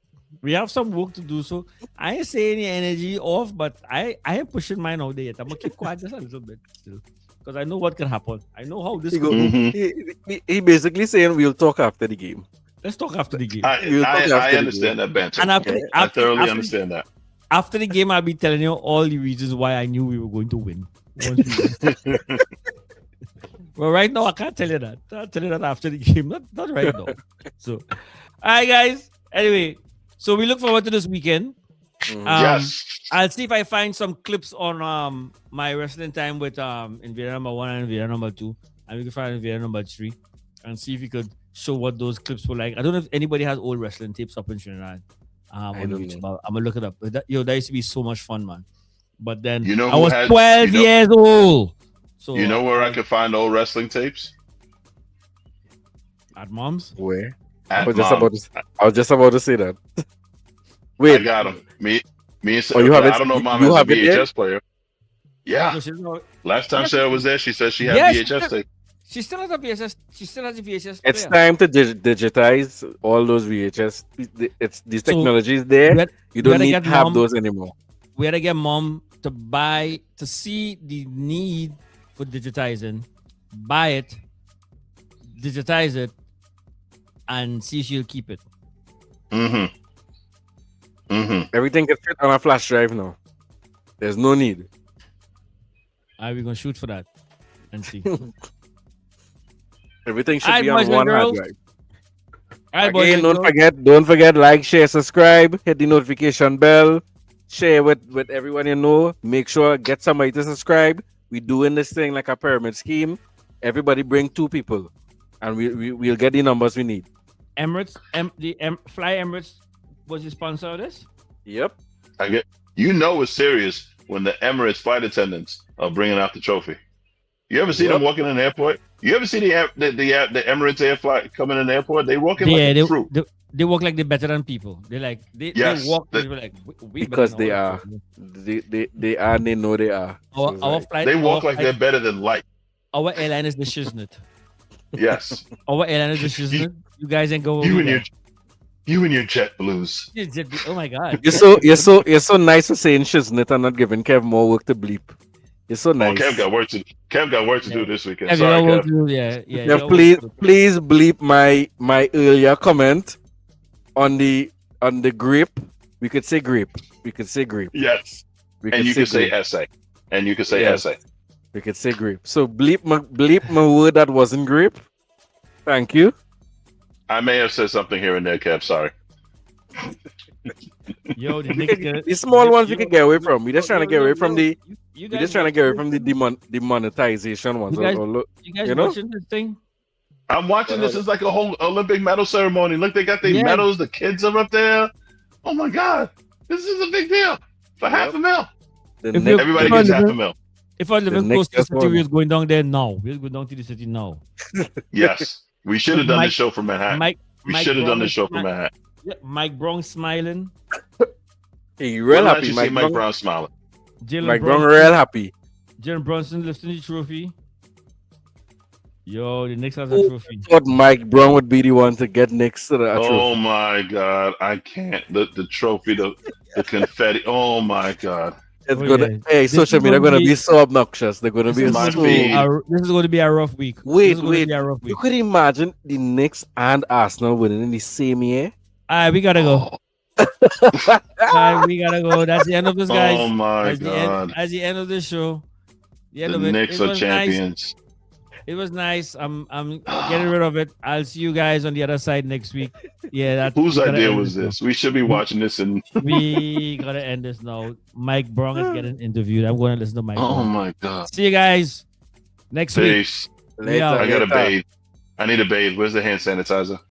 We have some work to do, so I ain't saying any energy off, but I ain't pushing mine out there yet. I'm gonna keep quiet just a little bit still, because I know what can happen. I know how this
He,
goes.
Mhm.
he basically saying we'll talk after the game.
Let's talk after the game.
We'll talk after
I
the
understand that banter.
And after,
Yeah,
I thoroughly understand that.
After the game, I'll be telling you all the reasons why I knew we were going to win. Once we win. Well, right now I can't tell you that. I'll tell you that after the game, not right now. So, all right, guys. Anyway, so we look forward to this weekend.
Mhm.
Yes.
I'll see if I find some clips on my wrestling time with in Vienna number 1 and Vienna number 2, and we can find Vienna number 3, and see if we could show what those clips were like. I don't know if anybody has old wrestling tapes up in Trinidad.
I
on
don't
YouTube.
know.
I'm gonna look it up. But that used to be so much fun, man. But then
You know
I
who
was
had-
12
you know-
years old. So
You know where I could find old wrestling tapes?
at mom's.
Where?
At
I was just
Mom.
about to say that.
I
Wait,
got them. Me and
Oh, you have
I
it-
don't know if Mom
you
has a
have it there?
VHS player. Yeah.
No, she's not,
Last time
Yes,
Sarah
she-
was there, she said she had
Yes,
VHS tape.
she still has a VHS. She still has a VHS.
it's
player.
time to digitize all those VHS. It's these
So,
technologies there.
we had-
You don't
we had to
need
get
to have
Mom-
those anymore.
We had to get mom to see the need for digitizing, buy it, digitize it, and see if she'll keep it.
Mm-hmm. Mm-hmm.
Everything can fit on a flash drive now. There's no need.
Are we gonna shoot for that and see?
Everything should
Alright,
be
boys
on
and
one hard
girls.
drive.
All right, boys
Again,
and
don't forget, like, share, subscribe, hit the notification bell, share with everyone you know. Make sure get somebody to subscribe. We're doing this thing like a pyramid scheme. Everybody bring 2 people, and we'll get the numbers we need.
Emirates, Fly Emirates was the sponsor of this.
Yep.
You know it's serious when the Emirates flight attendants are bringing out the trophy. You ever see
Yep.
them walking in the airport? You ever see the Emirates air flight coming in the airport? They walking
Yeah,
like a crew.
they walk like they're better than people. They
Yes,
walk.
they-
People like we
Because
better than
they
all
are.
people.
They are. They know they are. So
Our,
it's
our
like-
flight.
They walk
our
like they're better than light.
Our airline is the shiznit.
Yes.
Our airline is the shiznit. You guys ain't go.
you and your jet blues.
Oh my god.
You're so nice for saying shiznit and not giving Kev more work to bleep. You're so
Oh,
nice.
Kev got work to do this weekend.
Have you
Sorry,
got work
Kev.
to do? Yeah.
Yeah,
you got
please,
work to do.
please bleep my earlier comment on the grape. We could say grape. We could say grape.
Yes.
We
And you can say
grape.
essay. And you can say
Yes.
essay.
We could say grape. So bleep my word that wasn't grape. Thank you.
I may have said something here and there, Kev. Sorry.
Yo, the Knicks get
The small ones we could get away from. We're just trying to get away from the.
You
We're just trying to get away from the demonetization ones.
You guys-
Or look,
You guys
you know?
watching this thing?
I'm watching this. It's like a whole Olympic medal ceremony. Look, they got their
Yeah.
medals. The kids are up there. Oh my God. This is a big deal. For half a mil.
the
If
next,
you-
Everybody
If I
gets half
live
a mil.
If I live in
The
close
next
to the city,
one.
we're going down there now. We'll go down to the city now.
Yes. We should have done
Mike-
this show from Manhattan.
Mike,
We
Mike
should have done
Brown
this show
is
from
smi-
Manhattan.
yeah, Mike Brown smiling.
Hey, real
When last
happy.
you see
Mike Brown,
Brown smiling.
Jalen
Brown
Brunson,
real happy.
Jalen Brunson lifting the trophy. Yo, the Knicks has a trophy.
Thought Mike Brown would be the one to get next to the
Oh
trophy.
my God. I can't. The trophy, the confetti. Oh my God.
It's
Oh,
gonna.
yeah.
Hey,
This
social
is
media
gonna
gonna
be-
be so obnoxious. They're gonna
This
be
is,
my
so.
going to be
feed.
this is going to be a rough week.
Wait,
This is going to
wait.
be a rough week.
You could imagine the Knicks and Arsenal winning in the same year.
All right, we gotta go.
Oh,
All right, we gotta go. That's the end of this, guys.
oh my
That's the end.
God.
That's the end of this show. The end
The
of it.
Knicks
It
are
was nice.
champions.
It was nice. I'm getting rid of it. I'll see you guys on the other side next week. Yeah, that
Whose
we gotta
idea
end
was
now.
this? We should be watching this and
We gotta end this now. Mike Brown is getting interviewed. I'm gonna listen to Mike.
oh
Brown.
my God.
See you guys next week.
Peace.
Yeah.
I gotta
later.
bathe. I need to bathe. Where's the hand sanitizer?